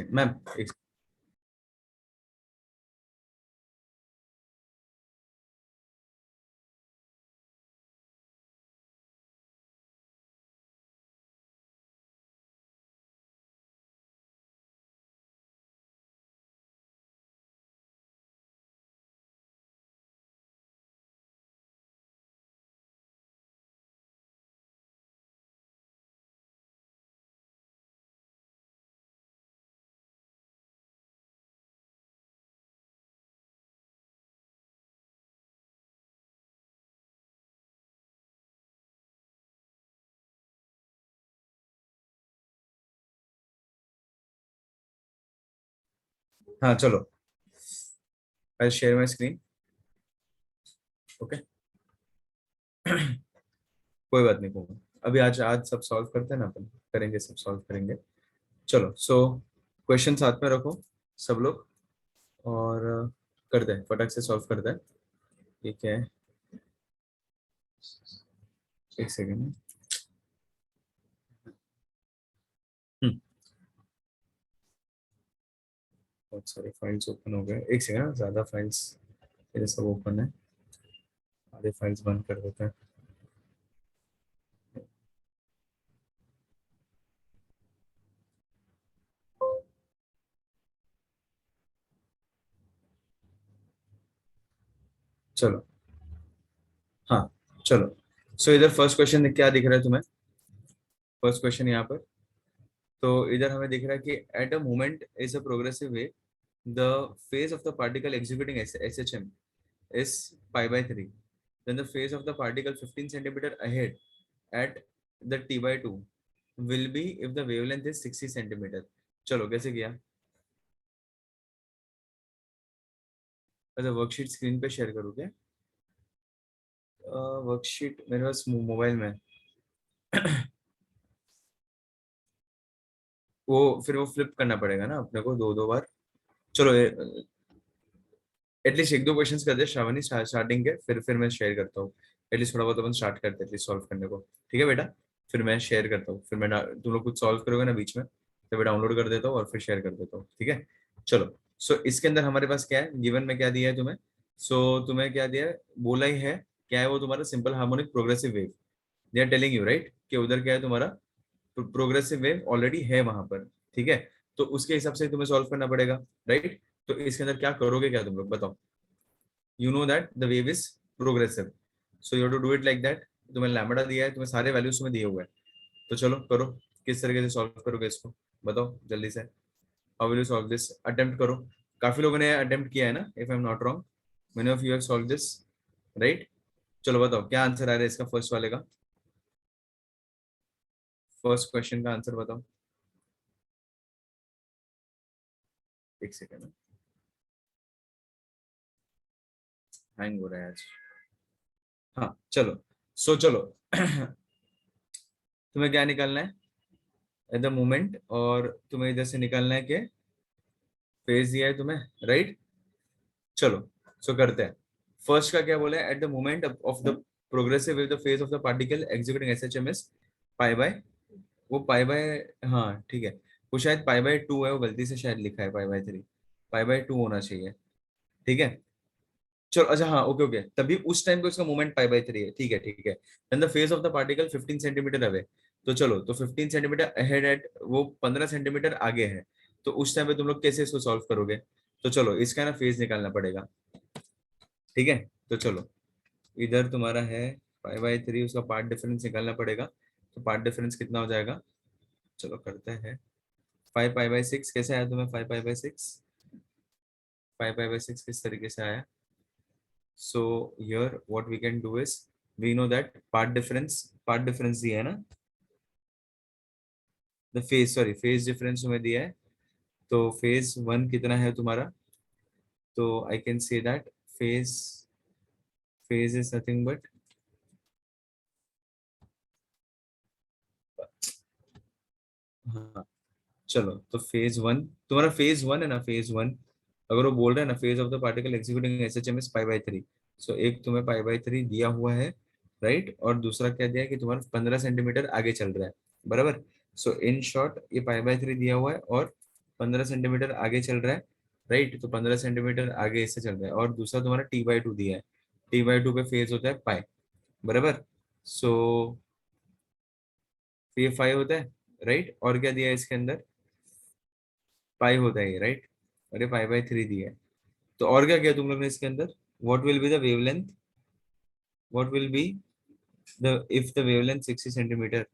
Second ma'am, एक हाँ चलो, I share my screen. Okay, कोई बात नहीं कहूँगा। अभी आज आज सब सॉल्व करते हैं ना, अपन करेंगे, सब सॉल्व करेंगे। चलो, सो क्वेश्चन साथ में रखो सब लोग, और करते हैं, फटाक से सॉल्व करते हैं। ठीक है, एक सेकेंड। हम्म, बहुत सारे फाइल्स ओपन हो गए, एक सेकेंड, ज्यादा फाइल्स ये सब ओपन है, आधे फाइल्स बंद कर देते हैं। चलो, हाँ चलो। सो इधर फर्स्ट क्वेश्चन क्या दिख रहा है तुम्हें? फर्स्ट क्वेश्चन यहाँ पर, तो इधर हमें दिख रहा है कि at a moment is a progressive way, the phase of the particle executing SHM is pi by 3, then the phase of the particle 15 centimeter ahead at the t by 2 will be if the wavelength is 60 centimeter। चलो कैसे किया? अच्छा, worksheet screen पे share करूँ क्या? Worksheet मेरे पास mobile में है। वो फिर वो फ्लिप करना पड़ेगा ना अपने को दो दो बार। चलो, एटलीस्ट एक दो क्वेश्चंस कर दे श्रावणी स्टार्टिंग के, फिर मैं शेयर करता हूँ। एटलीस्ट थोड़ा बहुत अपन स्टार्ट करते हैं एटलीस्ट सॉल्व करने को। ठीक है बेटा, फिर मैं शेयर करता हूँ, फिर मैं तुम लोग कुछ सॉल्व करोगे ना बीच में, तो मैं डाउनलोड कर देता हूँ और फिर शेयर कर देता हूँ। ठीक है, चलो। सो इसके अंदर हमारे पास क्या है, गिवन में क्या दिया है तुम्हें? सो तुम्हें क्या दिया है, बोला ही है क्या है वो, तुम्हारा simple harmonic progressive wave. They are telling you right कि उधर क्या है तुम्हारा, प्रोग्रेसिव वेव ऑलरेडी है वहां पर। ठीक है, तो उसके हिसाब से तुम्हें सॉल्व करना पड़ेगा, राइट? तो इसके अंदर क्या करोगे, क्या तुम लोग बताओ? You know that the wave is progressive, so you have to do it like that. तुम्हें लैम्बडा दिया है, तुम्हें सारे वैल्यूज तुम्हें दिए हुए हैं, तो चलो करो। किस तरीके से सॉल्व करोगे इसको, बताओ जल्दी से। How will you solve this, attempt करो। काफी लोगों ने अटेम्प्ट किया है ना, if I am not wrong, many of you have solve this, right? चलो बताओ क्या आंसर आ रहा है इसका, फर्स्ट वाले का, फर्स्ट क्वेश्चन का आंसर बताओ। एक सेकेंड, हैंग हो रहा है आज। हाँ चलो, सो चलो। तुम्हें क्या निकालना है एट द मोमेंट, और तुम्हें इधर से निकालना है कि फेज दिया है तुम्हें, राइट? चलो, सो करते हैं। फर्स्ट का क्या बोला है, at the moment of the progressive wave the phase of the particle executing SHM is pi by, वो पाई बाय, हाँ ठीक है, वो शायद पाई बाय 2 है, वो गलती से शायद लिखा है पाई बाय 3, पाई बाय 2 होना चाहिए। ठीक है, चलो अच्छा, हाँ ओके ओके, तभी उस टाइम पे उसका मोमेंट पाई बाय 3 है। ठीक है ठीक है, then the phase of the particle 15 centimetre away, तो चलो, तो 15 सेंटीमीटर अहेड एट, वो 15 सेंटीमीटर आगे है, तो उस टाइम पे तुम लोग कैसे इसको सॉल्व करोगे? तो चलो इसका ना फेज निकालना पड़ेगा। ठीक है, तो चलो, इधर तुम्हारा है 5/3, उसका पार्ट डिफरेंस निकालना पड़ेगा। तो पार्ट डिफरेंस कितना हो जाएगा, चलो करते हैं। 5/6 कैसे आया तुम्हें, 5/6, 5/6 किस तरीके से आया? So here what we can do is, we know that part difference दिया है ना, the phase, sorry phase difference तुम्हें दिया है। तो फेज 1 कितना है तुम्हारा, तो I can say that phase phase is nothing but, हाँ चलो, तो फेज 1 तुम्हारा, फेज 1 है ना, फेज 1, अगर वो बोल रहे हैं ना phase of the particle executing SHM is pi by 3, सो एक तुम्हें पाई बाय 3 दिया हुआ है, राइट? और दूसरा क्या दिया है कि तुम्हारा 15 सेंटीमीटर आगे चल रहा है, बराबर? सो इन शॉर्ट ये पाई बाय 3 दिया हुआ है, और 15 सेंटीमीटर आगे चल रहा है, राइट। तो 15 सेंटीमीटर आगे इससे चल रहा है, और दूसरा तुम्हारा t/2 दिया है, t/2 पे फेज होता है पाई, बराबर। सो ये 5 होता है, राइट। और क्या दिया है इसके अंदर, पाई होता है, राइट। अरे पाई/3 दिया है। तो और क्या किया तुम लोग ने इसके अंदर, what will be the wavelength, what will be the if the wavelength 60 centimetre.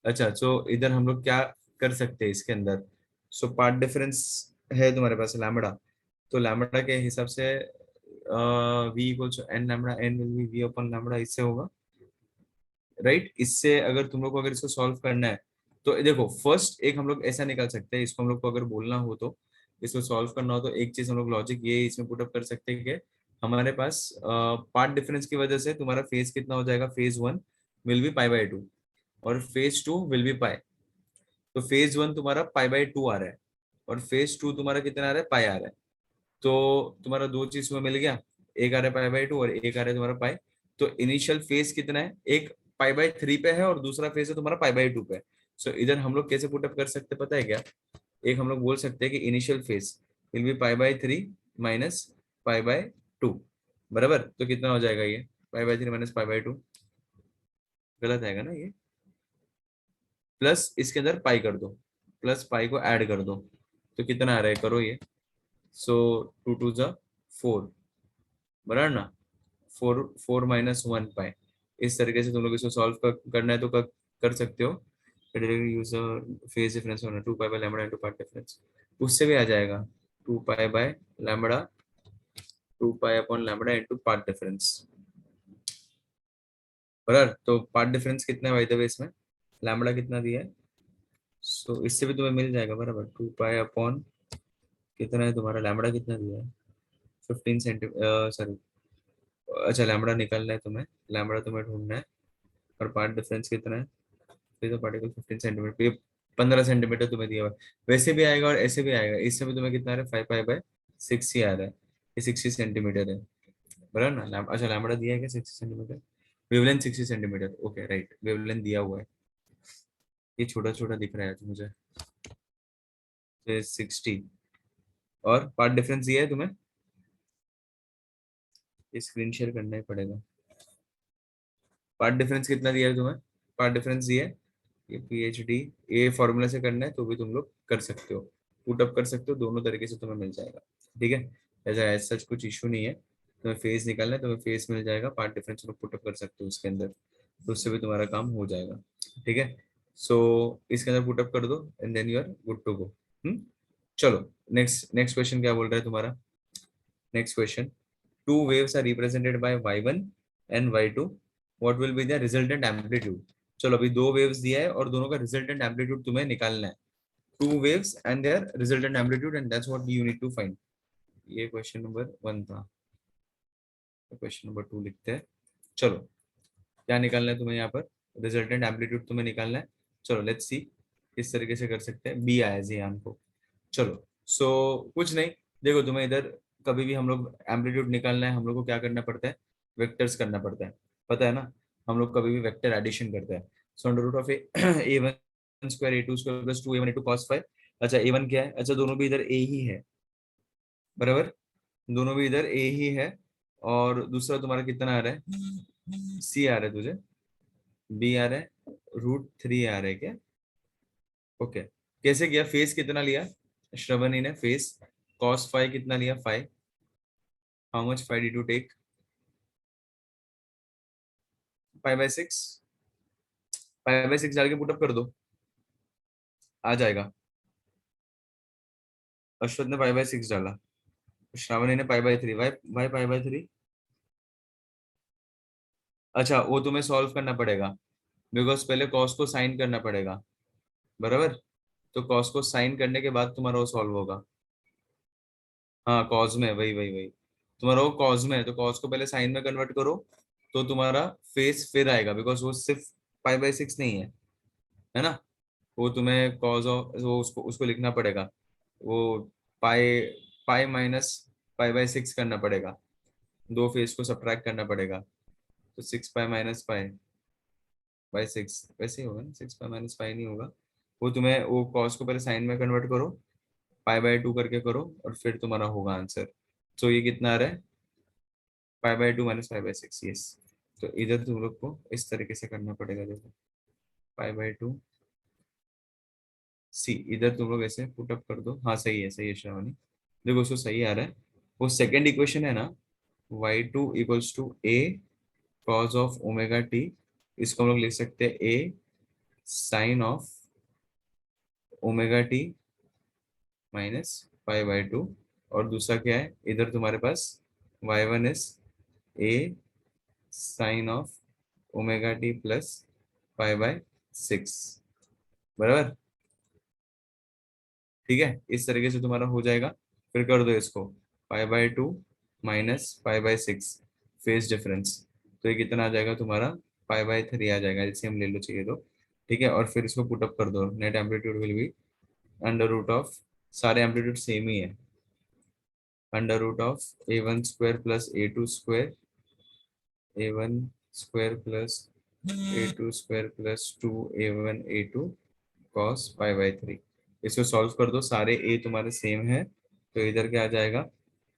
अच्छा, सो इधर हम लोग क्या कर सकते हैं इसके अंदर, सो पार्ट डिफरेंस है तुम्हारे पास लैम्बडा, तो लैम्बडा के हिसाब से v equals n lambda, n will be v upon lambda, इससे होगा, राइट। इससे अगर तुम लोग को अगर इसको सॉल्व करना है, तो देखो फर्स्ट एक हम लोग ऐसा निकाल सकते हैं, इसको हम लोग को अगर बोलना हो तो, इसको सॉल्व करना हो तो एक चीज हम लोग लॉजिक ये इसमें पुट अप कर सकते हैं कि हमारे पास पार्ट डिफरेंस की वजह से तुम्हारा फेज कितना हो जाएगा, फेज 1 विल बी पाई/2 और फेज 2 विल बी पाई। तो फेज 1 तुम्हारा पाई/2 आ रहा है, और फेज 2 तुम्हारा कितना आ रहा है, पाई आ रहा है। तो तुम्हारा दो चीज में मिल गया, एक आ रहा है पाई/2 और एक आ रहा है तुम्हारा पाई। तो इनिशियल फेज कितना है, एक पाई/3 पे है और दूसरा फेज है तुम्हारा पाई/2 पे। सो इधर हम लोग कैसे पुटअप कर सकते हैं पता है क्या, एक हम लोग बोल सकते हैं कि initial phase will be pi minus pi, बराबर। तो कितना हो जाएगा ये, पाई/3 माइनस पाई/2, गलत आएगा ना ये, प्लस इसके अंदर पाई कर दो, प्लस पाई को ऐड कर दो, तो कितना आ रहा है, करो ये। सो 2 2 जा 4, बराबर ना, 4 4 - 1 पाई। इस तरीके से तुम लोग इसको सॉल्व करना है तो कर सकते हो। यूज फेज डिफरेंस होना 2 पाई/लैम्बडा इनटू पार्ट डिफरेंस, उससे भी आ जाएगा 2 पाई/लैम्बडा, 2 पाई/लैम्बडा इनटू पार्ट डिफरेंस, बराबर। तो पार्ट डिफरेंस कितना है भाई द वे इसमें, लैम्बडा कितना दिया है, सो इससे भी तुम्हें मिल जाएगा, बराबर। 2 पाई/ कितना है तुम्हारा, लैम्बडा कितना दिया है, 15 सेंटीमीटर, सॉरी। अच्छा लैम्बडा निकालना है तुम्हें, लैम्बडा तुम्हें ढूंढना है, और पार्ट डिफरेंस कितना है, तो पार्टिकल 15 सेंटीमीटर, ये 15 सेंटीमीटर तुम्हें दिया हुआ है। वैसे भी आएगा और ऐसे भी आएगा, इससे भी तुम्हें कितना आ रहा है, 5 पाई/6 ही आ रहा है, ये 60 सेंटीमीटर है, बराबर ना। अच्छा लैम्बडा दिया है क्या, 60 centimetre, wavelength 60 centimetre, okay right, wavelength दिया हुआ है। ये छोटा छोटा दिख रहा है तो मुझे, 60, और पार्ट डिफरेंस दिया है तुम्हें, ये स्क्रीन शेयर करना ही पड़ेगा। पार्ट डिफरेंस कितना दिया है तुम्हें, पार्ट डिफरेंस दिया है, ये PhD ये फॉर्मूला से करना है तो भी तुम लोग कर सकते हो, पुट अप कर सकते हो, दोनों तरीके से तुम्हें मिल जाएगा, ठीक है। ऐसा ऐसा सच कुछ इशू नहीं है, तुम्हें फेस निकालना है, तुम्हें फेस मिल जाएगा, पार्ट डिफरेंस तुम पुट अप कर सकते हो उसके अंदर, तो उससे भी तुम्हारा काम हो जाएगा, ठीक है। सो इसके अंदर पुट अप कर दो and then you are good to go. चलो नेक्स्ट नेक्स्ट क्वेश्चन क्या बोल रहा है तुम्हारा, next question, two waves are represented by y1 and y2, what will be the resultant amplitude। चलो अभी दो waves दिया है और दोनों का resultant amplitude तुम्हें निकालना है, two waves and their resultant amplitude, and that's what you need to find। ये क्वेश्चन नंबर 1 था, क्वेश्चन नंबर 2 लिखते हैं। चलो क्या निकालना है तुम्हें यहाँ पर, रिजल्टेंट एम्पलीट्यूड तुम्हें निकालना है। चलो लेट्स सी किस तरीके से कर सकते हैं, बी आया जियान को। चलो सो कुछ नहीं, देखो तुम्हें इधर कभी भी हम लोग एम्पलीट्यूड निकालना है, हम लोग को क्या करना पड़ता है, वेक्टर्स करना पड़ता है, पता है ना। हम लोग कभी भी वेक्टर एडिशन करते हैं, so under root of A1 square A2 square plus 2A1 A2 cos 5। अच्छा A1 क्या है, अच्छा दोनों भी इधर A ही है, बराबर, दोनों भी इधर A ही है। और दूसरा तुम्हारा कितना आ रहा है, C आ रहा है तुझे, B आ रहा है, √3 आ रहा है क्या, ओके। कैसे किया, फेस कितना लिया श्रवणी ने, फेस cos 5 कितना लिया, 5, how much 5 did you take, 5/6, 5/6 डाल के पुटअप कर दो, आ जाएगा। अश्वत ने 5/6 डाला, श्रावणी ने पाई/3, वाई वाई पाई/3। अच्छा वो तुम्हें सॉल्व करना पड़ेगा, बिकॉज पहले कॉस को साइन करना पड़ेगा, बराबर। तो कॉस को साइन करने के बाद तुम्हारा वो सॉल्व होगा। हाँ कॉस में, वही वही वही, तुम्हारा वो कॉस में है, तो कॉस को पहले साइन में कन्वर्ट करो, तो तुम्हारा फेस फिर आएगा, बिकॉज वो सिर्फ पाई/6 नहीं है ना। वो तुम्हें कॉज ऑफ वो उसको उसको लिखना पड़ेगा, वो पाई पाई माइनस पाई/6 करना पड़ेगा, दो फेस को सब्ट्रैक्ट करना पड़ेगा, तो 6 पाई - पाई/6 वैसे ही होगा ना, 6 पाई - पाई नहीं होगा। वो तुम्हें वो कॉस को पहले साइन में कन्वर्ट करो, π/2 करके करो और फिर तुम्हारा होगा आंसर। तो ये कितना आ रहा है, π/2 - π/6। यस, तो इधर तुम लोग को इस तरीके से करना पड़ेगा। देखो π/2, सी, इधर तुम लोग ऐसे पुट अप कर दो। हाँ सही है श्रावणी, देखो उसको सही आ रहा है। वो सेकंड इक्वेशन है ना, y2 equals to a cos of omega t, इसको हम लोग लिख सकते हैं a sine of omega t minus π/2। और दूसरा क्या है इधर तुम्हारे पास, y1 is a sine of omega t plus π/6, बराबर। ठीक है, इस तरीके से तुम्हारा हो जाएगा। फिर कर दो इसको π/2 माइनस π/6 फेज डिफरेंस, तो ये कितना आ जाएगा तुम्हारा, π/3 आ जाएगा, एलसीएम ले लो चाहिए तो। ठीक है, और फिर इसको पुट अप कर दो, net amplitude will be under root of, सारे एम्पलीट्यूड सेम ही है, under root of a1 square plus a2 square, a1 square plus a2 square plus 2a1 a2 cos π/3। इसको सॉल्व कर दो, सारे a तुम्हारे सेम है, तो इधर क्या आ जाएगा,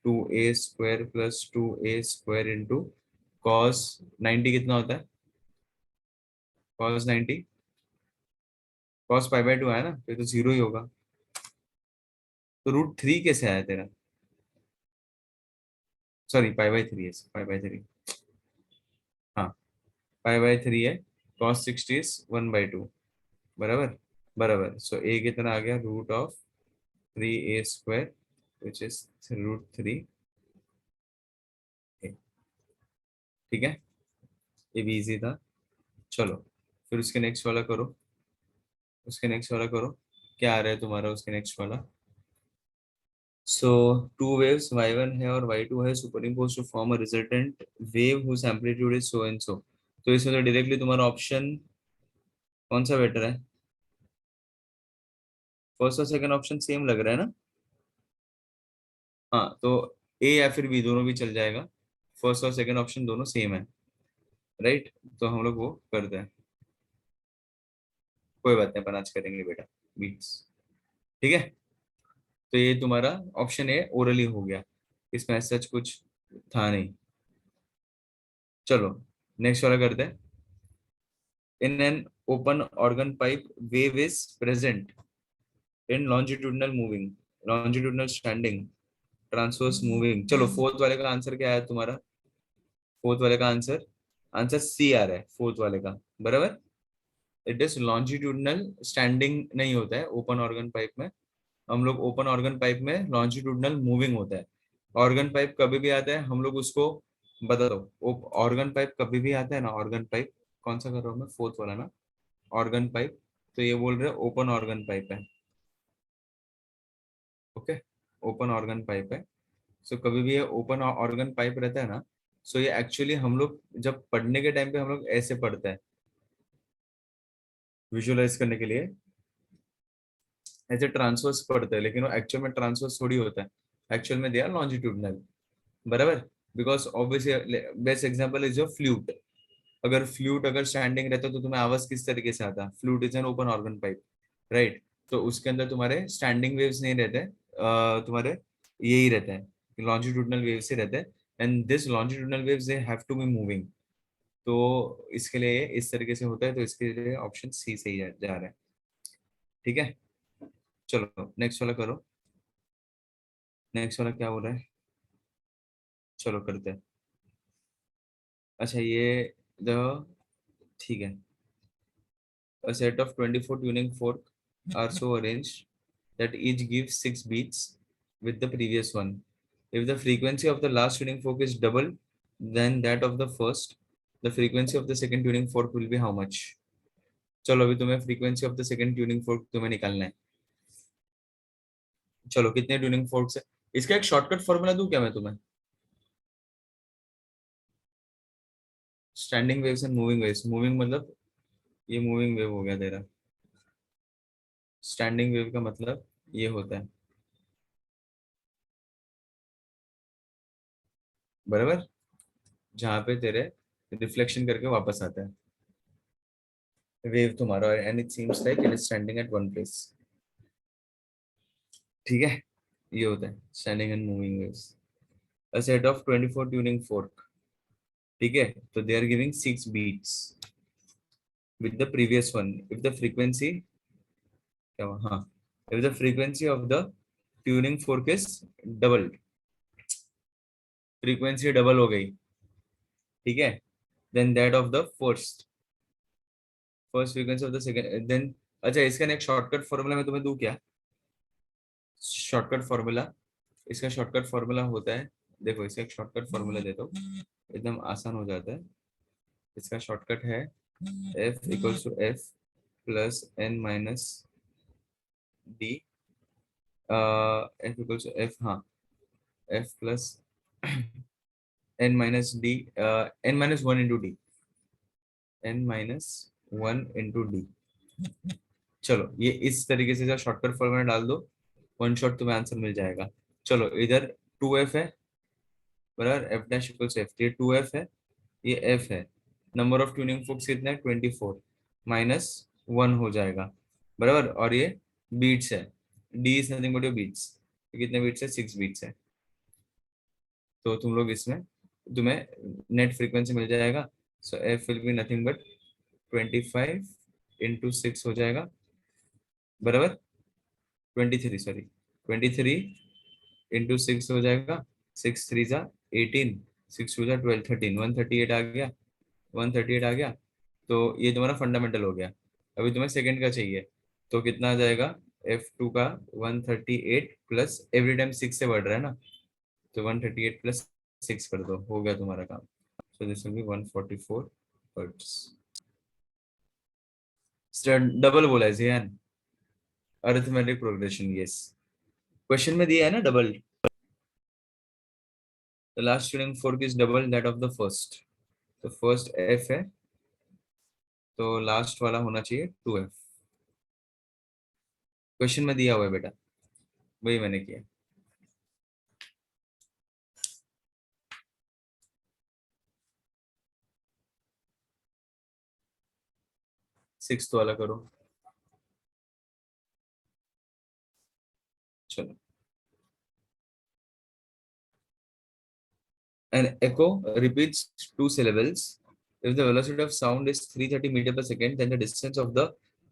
2a square plus 2a square into cos 90 कितना होता है, कॉस 90 कॉस π/2 आया ना, तो ये तो जीरो ही होगा। तो √3 कैसे आया तेरा, सॉरी π/3 है, π/3, हाँ π/3 है, कॉस 60 इज 1/2, बराबर। बराबर, सो ए कितना आ गया, root of 3a square which is √3। ठीक है, ये भी इजी था। चलो फिर उसके नेक्स्ट वाला करो, उसके नेक्स्ट वाला करो, क्या आ रहा है तुम्हारा उसके नेक्स्ट वाला। सो टू वेव्स y1 है और y2 है superimpose to form a resultant wave whose amplitude is so and so. तो इसमें तो डायरेक्टली तुम्हारा ऑप्शन कौन सा बेटर है, फर्स्ट और सेकंड ऑप्शन सेम लग रहा है ना। हाँ तो ए या फिर बी दोनों भी चल जाएगा, फर्स्ट और सेकंड ऑप्शन दोनों सेम है, राइट। तो हम लोग वो करते हैं, कोई बात नहीं, अपन आज करेंगे बेटा बीट्स। ठीक है, तो ये तुम्हारा ऑप्शन ए ओरली हो गया, इसमें सच कुछ था नहीं। चलो नेक्स्ट वाला करते हैं। In an open organ pipe wave is present in longitudinal moving, longitudinal standing, transverse moving. चलो फोर्थ वाले का आंसर क्या है तुम्हारा, फोर्थ वाले का आंसर, आंसर सी आ रहा है फोर्थ वाले का, बराबर। इट इज लॉन्जिट्यूडनल स्टैंडिंग नहीं होता है ओपन ऑर्गन पाइप में, हम लोग ओपन ऑर्गन पाइप में लॉन्जिट्यूडनल मूविंग होता है। ऑर्गन पाइप कभी भी आता है हम लोग उसको, बता दो ऑर्गन पाइप कभी भी आता है ना, ऑर्गन पाइप कौन सा कर रहा हूँ मैं, फोर्थ वाला ना, ऑर्गन पाइप। तो ये बोल रहे ओपन ऑर्गन पाइप है, ओके, ओपन ऑर्गन पाइप है। सो कभी भी ये ओपन ऑर्गन पाइप रहता है ना, सो ये एक्चुअली हम लोग जब पढ़ने के टाइम पे हम लोग ऐसे पढ़ते हैं, विजुअलाइज करने के लिए ऐसे ट्रांसवर्स पढ़ते हैं, लेकिन वो एक्चुअल में ट्रांसवर्स थोड़ी होता है, एक्चुअल में दे आर लॉन्जिट्यूडनल, बराबर। Because obviously best example is your flute, अगर फ्लूट अगर स्टैंडिंग रहता तो तुम्हें आवाज किस तरीके से आता, flute is an open organ pipe, right. तो उसके अंदर तुम्हारे स्टैंडिंग वेव्स नहीं रहते, तुम्हारे यही रहता है, लॉन्जिट्यूडनल वेव्स ही रहते हैं, and this longitudinal waves they have to be moving. तो इसके लिए इस तरीके से होता है, तो इसके लिए ऑप्शन सी सही जा रहा है। ठीक है, चलो नेक्स्ट वाला करो, नेक्स्ट वाला क्या हो रहा है, चलो करते हैं। अच्छा ये द, ठीक है, a set of 24 tuning fork are so arranged that each gives 6 beats with the previous one. If the frequency of the last tuning fork is double than that of the first, the frequency of the second tuning fork will be how much? चलो अभी तुम्हें frequency of the second tuning fork तुम्हें निकालना है। चलो कितने tuning forks है, इसका एक शॉर्टकट फॉर्मूला दूं क्या मैं तुम्हें, standing waves and moving waves, moving मतलब ये मूविंग वेव हो गया तेरा, स्टैंडिंग वेव का मतलब ये होता है, बराबर, जहाँ पे तेरे रिफ्लेक्शन करके वापस आता है वेव तुम्हारा, and it seems like it is standing at one place. ठीक है, ये होता है standing and moving waves. A set of 24 tuning fork, ठीक है, तो they are giving 6 beats with the previous one if the frequency, क्या हुआ? हाँ, if the frequency of the tuning fork is doubled, frequency double हो गई, ठीक है, then that of the first frequency of the second, then अच्छा इसका एक शॉर्टकट फॉर्मूला मैं तुम्हें दूं क्या? शॉर्टकट फॉर्मूला, इसका शॉर्टकट फॉर्मूला होता है, देखो इसका एक शॉर्टकट फॉर्मूला देता हूँ, एकदम आसान हो जाता है। इसका शॉर्टकट है F equals to F plus n minus d, F equals to F, हाँ, F plus n minus d, n minus one into d, n minus one into d. चलो ये इस तरीके से शॉर्टकट फॉर्मूला डाल दो, वन शॉट तुम्हें answer मिल जाएगा। चलो इधर 2f है, बराबर एफ डैश इक्वल्स एफ, ये 2f है, ये f है, नंबर ऑफ ट्यूनिंग फोक्स कितना है 24 माइनस वन हो जाएगा, बराबर, और ये बीट्स है, d is nothing but your beats, कितने बीट्स है 6 बीट्स है। तो तुम लोग इसमें तुम्हें नेट फ्रीक्वेंसी मिल जाएगा, so f will be nothing but 25 into 6 हो जाएगा, बराबर, 23 सॉरी, 23 इंटू 6 हो जाएगा, 6 थ्री जा 18, 6 टू जा 12, 13, 138 आ गया, 138 आ गया। तो ये तुम्हारा फंडामेंटल हो गया। अभी तुम्हें सेकंड का चाहिए, तो कितना आ जाएगा, F2 का 138 प्लस एवरी टाइम 6 से बढ़ रहा है ना, तो 138 प्लस 6 कर दो, हो गया तुम्हारा काम। सो this will B 144 hertz. Double बोला है जियान, अरिथमेटिक प्रोग्रेशन, यस, क्वेश्चन में दिया है ना double, the last tuning fork is double that of the first, तो फर्स्ट F है, तो लास्ट वाला होना चाहिए 2F, क्वेश्चन में दिया हुआ है बेटा, वही मैंने किया। सिक्स वाला करो, चलो। An echo repeats two syllables. If the velocity of sound is 330 metre पर second, then the distance of the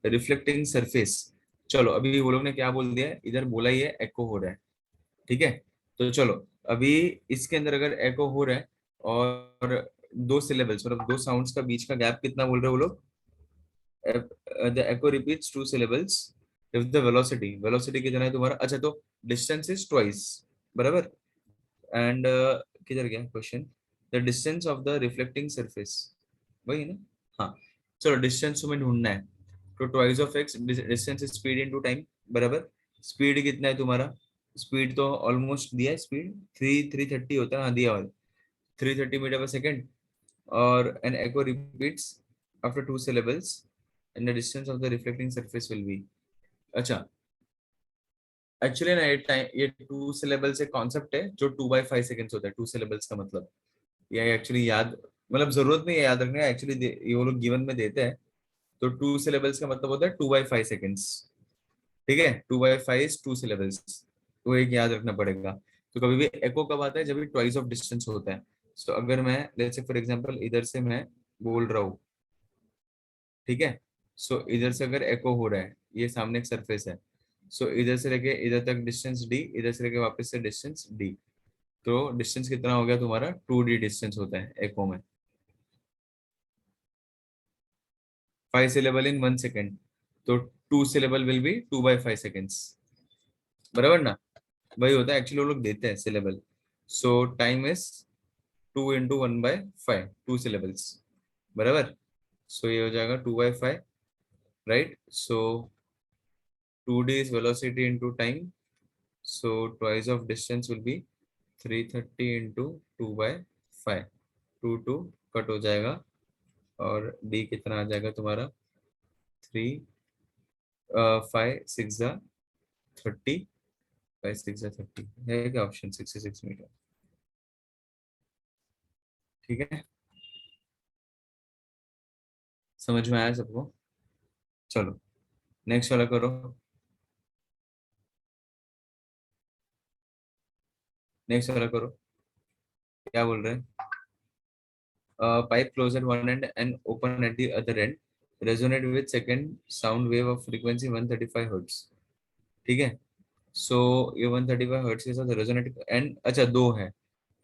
reflecting surface. चलो अभी वो लोग ने क्या बोल दिया है, इधर बोला ही है एको हो रहा है, ठीक है, तो चलो अभी इसके अंदर अगर एको हो रहा है और दो सिलेबल्स मतलब दो साउंड्स का बीच का गैप कितना बोल रहे हो वो लोग, the echo repeats two syllables if the velocity कितना है तुम्हारा, अच्छा तो डिस्टेंस इज ट्वाइस, बराबर, एंड किधर गया question, the distance of the reflecting surface, वही है ना, हाँ, चलो डिस्टेंस तुम्हें ढूंढना है, तो twice of x, distance is speed into time, बराबर, स्पीड कितना है तुम्हारा, स्पीड तो ऑलमोस्ट दिया है, स्पीड 330 होता है, हाँ दिया हुआ 330 मीटर पर सेकेंड, और an echo repeats after two syllables and the distance of the reflecting surface will be, अच्छा एक्चुअली ना ये टू सिलेबल से कॉन्सेप्ट है जो 2/5 सेकेंड्स होता है, टू सिलेबल्स का मतलब, ये एक्चुअली याद, मतलब जरूरत नहीं है याद रखने, एक्चुअली ये वो लोग गिवन में देते हैं, तो टू सिलेबल्स का मतलब होता है 2/5 सेकेंड्स, ठीक है, 2/5 टू सिलेबल्स, वो एक याद रखना पड़ेगा। तो कभी भी एको कब आता है, जब भी ट्वाइस ऑफ डिस्टेंस होता है। तो अगर मैं लेट्स से फॉर एग्जांपल इधर से मैं बोल रहा हूँ, ठीक है, सो इधर से अगर एको हो रहा है, ये सामने एक सरफेस है, सो इधर से लेके इधर तक डिस्टेंस डी, इधर से लेके वापस से डिस्टेंस डी, तो डिस्टेंस कितना हो गया तुम्हारा, 2D डिस्टेंस होता है एको में, 5 सिलेबल इन 1 सेकेंड, तो two syllable will be 2/5 seconds, बराबर ना, वही होता है एक्चुअली, वो लोग देते हैं syllable, so time is 2 × 1/5, two syllables, बराबर, सो ये हो जाएगा 2/5, right, so 2D is velocity into time, so twice of distance will be 330 into 2/5, 2 cut हो जाएगा, और D कितना आ जाएगा तुम्हारा, 3 5 6 30, 5 6 30 है क्या ऑप्शन, 66 मीटर, ठीक है, समझ में आया सबको, चलो नेक्स्ट वाला करो। नेक्स्ट वाला करो, क्या बोल रहे हैं? Pipe close at one end and open at the other end resonate with second sound wave of frequency 135 hertz. ठीक है, सो ये 135 हर्ट्ज के साथ रेजोनेट एंड अच्छा दो है,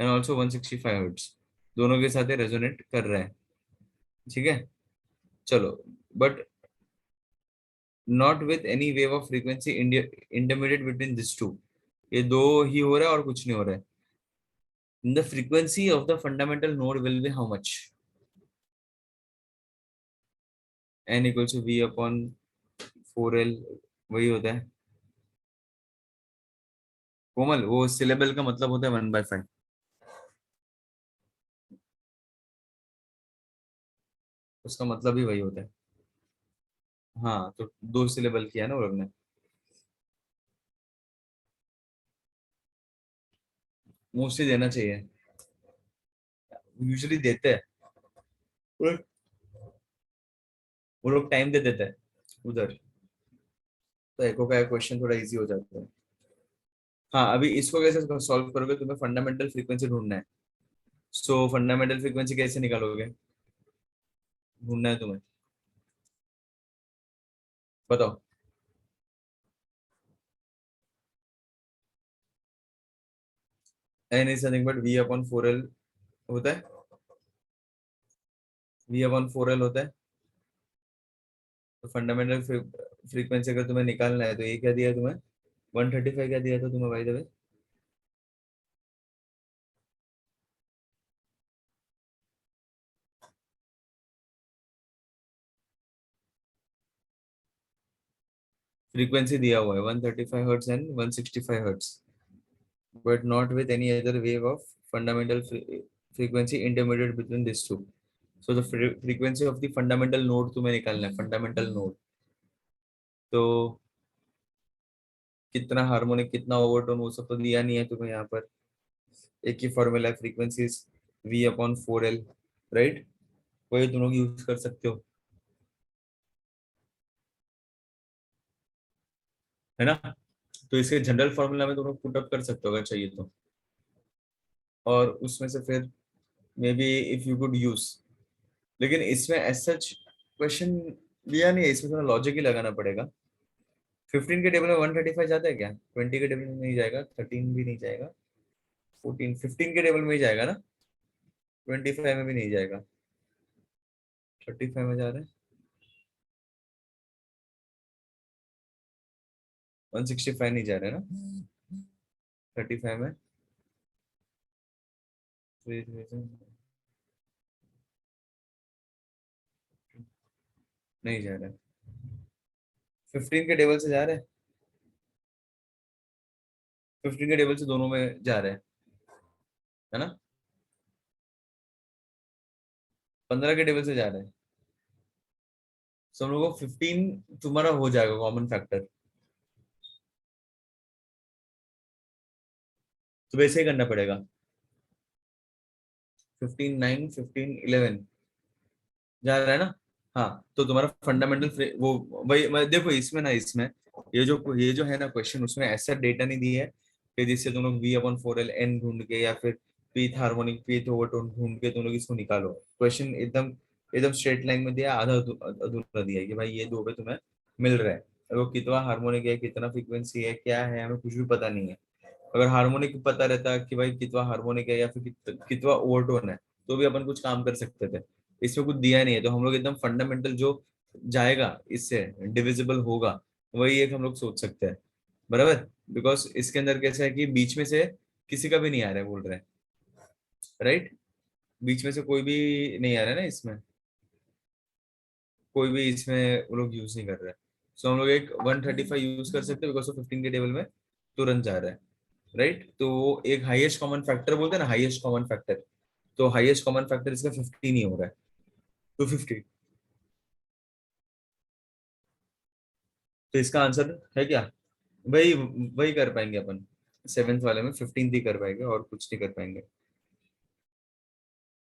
एंड ऑल्सो 165 हर्ट्ज, दोनों के साथ रेजोनेट कर रहा है। ठीक है, चलो, but not with any wave of frequency intermediate between this two, ये दो ही हो रहा है और कुछ नहीं हो रहा है। The frequency of the fundamental node will be how much? N equals to v upon 4L, वही होता है कोमल, वो सिलेबल का मतलब होता है 1/5। उसका मतलब ही वही होता है। हाँ, तो दो सिलेबल किया है ना वो लोग ने। मोस्टली देना चाहिए, यूजुअली देते हैं वो लोग, वो लोग टाइम दे देते हैं उधर, तो एको का क्वेश्चन थोड़ा इजी हो जाता है। हाँ, अभी इसको कैसे सॉल्व करोगे? तुम्हें फंडामेंटल फ्रीक्वेंसी ढूंढना है। सो फंडामेंटल फ्रीक्वेंसी कैसे निकालोगे? ढूंढना है तुम्हें, बताओ। N is nothing but v upon 4L होता है, वी अपॉन 4L होता है। तो फंडामेंटल फ्रीक्वेंसी अगर तुम्हें निकालना है तो ये क्या दिया है तुम्हें? 135 क्या दिया था तुम्हें बाय द वे? फ्रीक्वेंसी दिया हुआ है 135 hertz and 165 hertz, but not with any other wave of fundamental frequency intermediate between these two. So the frequency of the fundamental node तुम्हें निकालना है, fundamental node। तो कितना हार्मोनिक, कितना ओवरटोन, वो सब तो दिया नहीं है तुम्हें यहाँ पर। एक ही फॉर्मूला है, frequencies V upon 4L, right? वही तुम लोग यूज कर सकते हो, है ना? तो इसके जनरल फॉर्मूला में तुम लोग पुट अप कर सकते हो अगर चाहिए तो, और उसमें से फिर may be if you could use, लेकिन इसमें एज सच क्वेश्चन दिया नहीं है, इसमें थोड़ा लॉजिक ही लगाना पड़ेगा। 15 के टेबल में 135 जाता है क्या? 20 के टेबल में नहीं जाएगा, 13 भी नहीं जाएगा, 14 15 के टेबल में ही जाएगा ना, 25 में भी नहीं जाएगा, 35 में जा रहा है, 165 नहीं जा रहा है ना, 35 में नहीं जा रहा है, 15 के टेबल से जा रहा है, 15 के टेबल से दोनों में जा रहे हैं, है ना? 15 के टेबल से जा रहे हैं, so हम लोग को 15 तुम्हारा हो जाएगा कॉमन फैक्टर। तो वैसे ही करना पड़ेगा, 15 9 15 11 जा रहा है ना। हाँ, तो तुम्हारा फंडामेंटल वो वही देखो इसमें ना, इसमें ये जो है ना क्वेश्चन, उसमें ऐसा डेटा नहीं दिया है कि जिससे तुम लोग V/4L N ढूंढ के या फिर पीथ हार्मोनिक पीथ ओवरटोन ढूंढ के तुम लोग इसको निकालो। क्वेश्चन एकदम एकदम स्ट्रेट लाइन में दिया, आधा अधूरा दिया है कि भाई ये दो पे तुम्हें मिल रहा है, और वो कितना हार्मोनिक है, कितना फ्रीक्वेंसी है, क्या है, हमें कुछ भी पता नहीं है। अगर हार्मोनिक पता रहता कि भाई कितना हार्मोनिक है या फिर कितना ओवरटोन है, तो भी अपन कुछ काम कर सकते थे। इसमें कुछ दिया नहीं है, तो हम लोग एकदम फंडामेंटल जो जाएगा इससे डिविजिबल होगा, वही एक हम लोग सोच सकते हैं, बराबर। बिकॉज इसके अंदर कैसा है कि बीच में से किसी का भी नहीं आ रहा है बोल रहे हैं, राइट? बीच में से कोई भी नहीं आ रहा है ना इसमें, कोई भी इसमें वो लोग यूज नहीं कर रहे हैं। सो हम लोग एक 135 यूज कर सकते हैं, बिकॉज 15 के टेबल में तुरंत जा रहा है, राइट? तो वो एक हाईएस्ट कॉमन फैक्टर बोलते हैं ना, हाईएस्ट कॉमन फैक्टर, तो हाईएस्ट कॉमन फैक्टर इसका 15 ही हो रहा है, 250। तो इसका आंसर है क्या? वही वही कर पाएंगे अपन, सेवेंथ वाले में 15 ही कर पाएंगे और कुछ नहीं कर पाएंगे।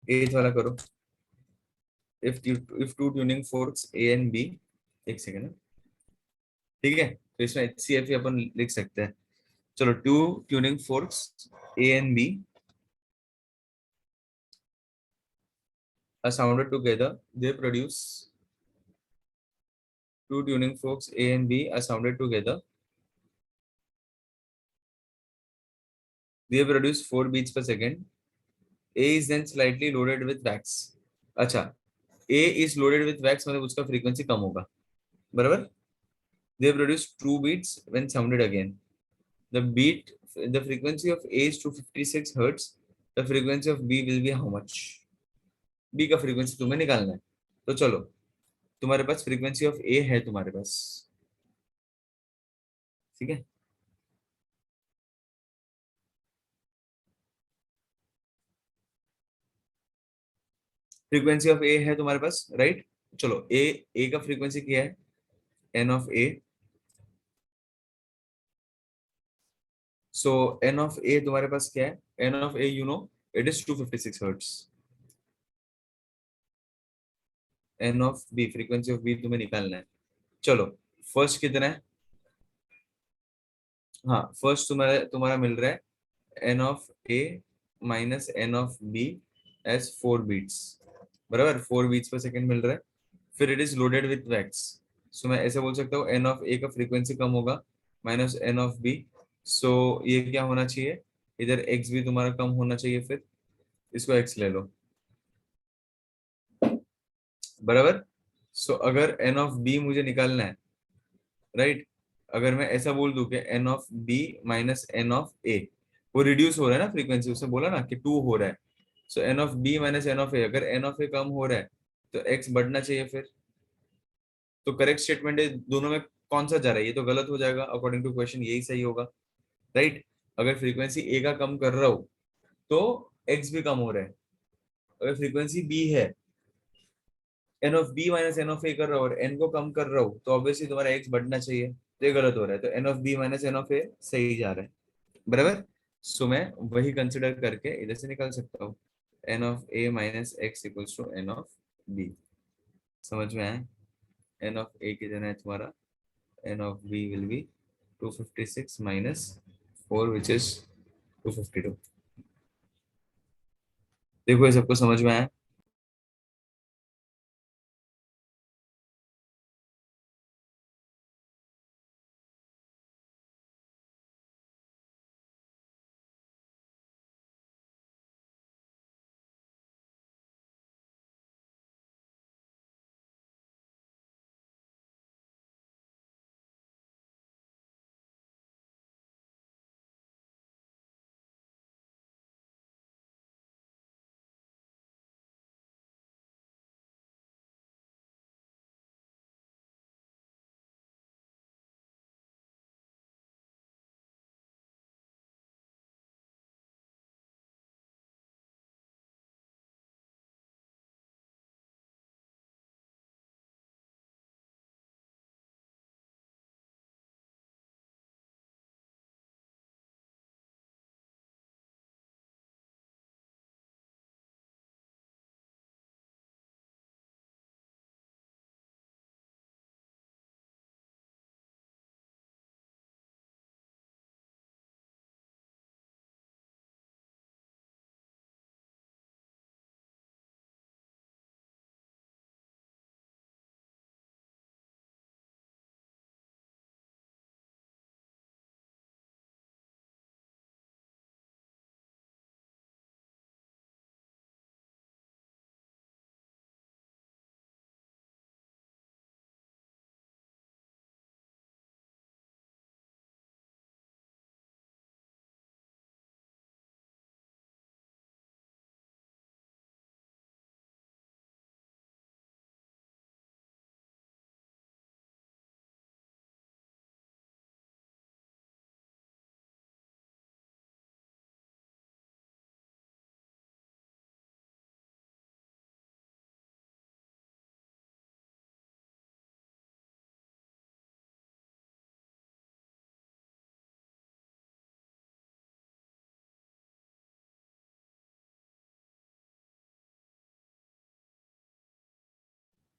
एथ वाला करो, if two tuning forks A and B, एक सेकेंड, ठीक है, तो इसमें HCF ही अपन लिख सकते हैं। चलो, two tuning forks A and B are sounded together. They produce two tuning forks. A and B are sounded together. They produce 4 beats per second. A is then slightly loaded with wax. अच्छा, A is loaded with wax मतलब उसका frequency कम होगा, बराबर? They produce 2 beats when sounded again. The beat, the frequency of A is 256 hertz. The frequency of B will be how much? B का frequency तुम्हें निकालना है. तो चलो, तुम्हारे पास frequency of A है तुम्हारे पास, ठीक है? Frequency of A है तुम्हारे पास, right? चलो, A का frequency क्या है? N of A. So N of A तुम्हारे पास क्या है? N of A, you know, it is 256 hertz. N of B, frequency of B तुम्हें निकालना है. चलो, फर्स्ट कितना है? हाँ, फर्स्ट तुम्हारा तुम्हारा मिल रहा है n of A minus n of b as 4 beats, बराबर? 4 बीट्स पर सेकेंड मिल रहा है. फिर it is loaded with wax. So मैं ऐसे बोल सकता हूँ एन ऑफ ए का फ्रीक्वेंसी कम होगा माइनस एन ऑफ बी. सो ये क्या होना चाहिए? इधर एक्स भी तुम्हारा कम होना चाहिए. फिर इसको एक्स ले लो, बराबर? सो अगर एन ऑफ बी मुझे निकालना है, राइट, अगर मैं ऐसा बोल दूं कि n of b minus n of a, वो रिड्यूस हो रहा है ना फ्रीक्वेंसी, उसने बोला ना कि 2 हो रहा है. So n of b minus n of ए, अगर एन ऑफ ए कम हो रहा है तो एक्स बढ़ना चाहिए. फिर तो करेक्ट स्टेटमेंट है, दोनों में कौन सा जा रहा है? ये तो गलत हो जाएगा. अकॉर्डिंग टू क्वेश्चन यही सही होगा, राइट? अगर फ्रीक्वेंसी ए का कम कर रहा हूं तो एक्स भी कम हो रहा है. अगर फ्रीक्वेंसी बी है, n of b minus n of a कर रहा हूँ और एन को कम कर रहा हूँ, तो ऑब्वियसली तुम्हारा एक्स बढ़ना चाहिए. तो ये गलत हो रहा है. तो n of b minus n of a सही जा रहा है, बराबर? सो मैं वही कंसिडर करके इधर से निकाल सकता हूँ n of A minus x equals to n of B. समझ में आया? एन ऑफ ए की जगह है तुम्हारा n of B will be 256 minus 4 which is 252. देखो ये सबको समझ में आया?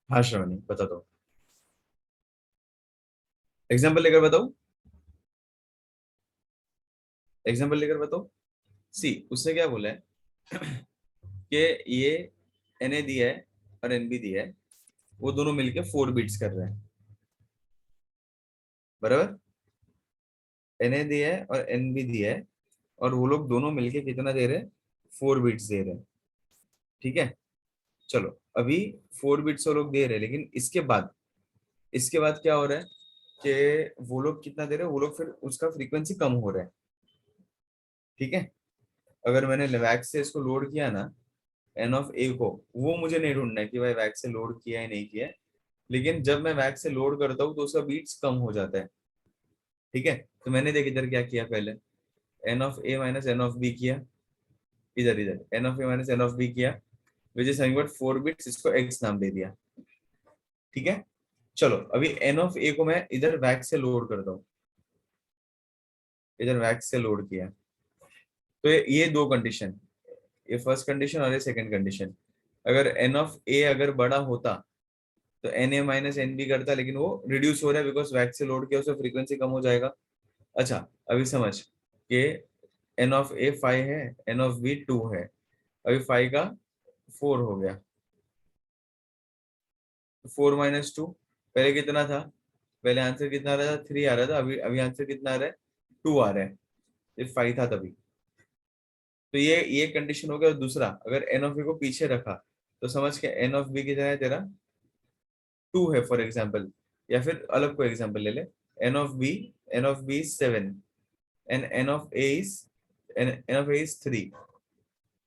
हाँ श्रावणी, बता दो. एग्जाम्पल लेकर बताओ. एग्जाम्पल लेकर बताओ. सी उसने क्या बोला है कि ये एन दिया है और एन बी दिया है, वो दोनों मिलके 4 बीट्स कर रहे हैं, बराबर। एन दिया है और एन बी दिया है, और वो लोग दोनों मिलके कितना दे रहे हैं, 4 बीट्स दे रहे हैं, ठीक है। चलो अभी 4 बिट्स वो लोग दे रहे हैं, लेकिन इसके बाद क्या हो रहा है कि वो लोग कितना दे रहे हैं, वो लोग फिर उसका फ्रीक्वेंसी कम हो रहा है, ठीक है। अगर मैंने वैक्स से इसको लोड किया ना, एन ऑफ ए को, वो मुझे नहीं ढूंढना है कि भाई वैक्स से लोड किया है नहीं किया है, लेकिन जब मैं वैक्स से लोड करता हूँ तो उसका बीट्स कम हो जाता है, ठीक है। तो मैंने देख इधर क्या किया पहले, n of A minus n of b किया, इधर इधर n of A minus n of b किया, which is nothing but 4 beats, इसको एक्स नाम दे दिया, ठीक है। चलो अभी एन ऑफ ए को मैं इधर वैक्स से लोड करता हूँ, इधर वैक्स से लोड किया, तो ये दो कंडीशन, ये फर्स्ट कंडीशन और ये सेकंड कंडीशन। अगर एन ऑफ ए अगर बड़ा होता तो n A minus N B करता, लेकिन वो रिड्यूस हो रहा है बिकॉज वैक्स से लोड किया, उसका फ्रीक्वेंसी कम हो जाएगा। अच्छा अभी समझ कि एन ऑफ ए 5 है, एन ऑफ बी 2 है, अभी 5 का 4 हो गया, 4 माइनस 2, पहले कितना था, पहले आंसर कितना आ रहा था, 3 आ रहा था, अभी अभी आंसर कितना आ रहा है, 2 आ रहा है, ये 5 था तभी। तो ये कंडीशन हो गया। और दूसरा, अगर एन ऑफ ए को पीछे रखा तो समझ के एन ऑफ बी कितना है तेरा, 2 है फॉर एग्जाम्पल, या फिर अलग कोई एग्जाम्पल ले ले, N of B, N of B 7, N N of A is, N of A is 3,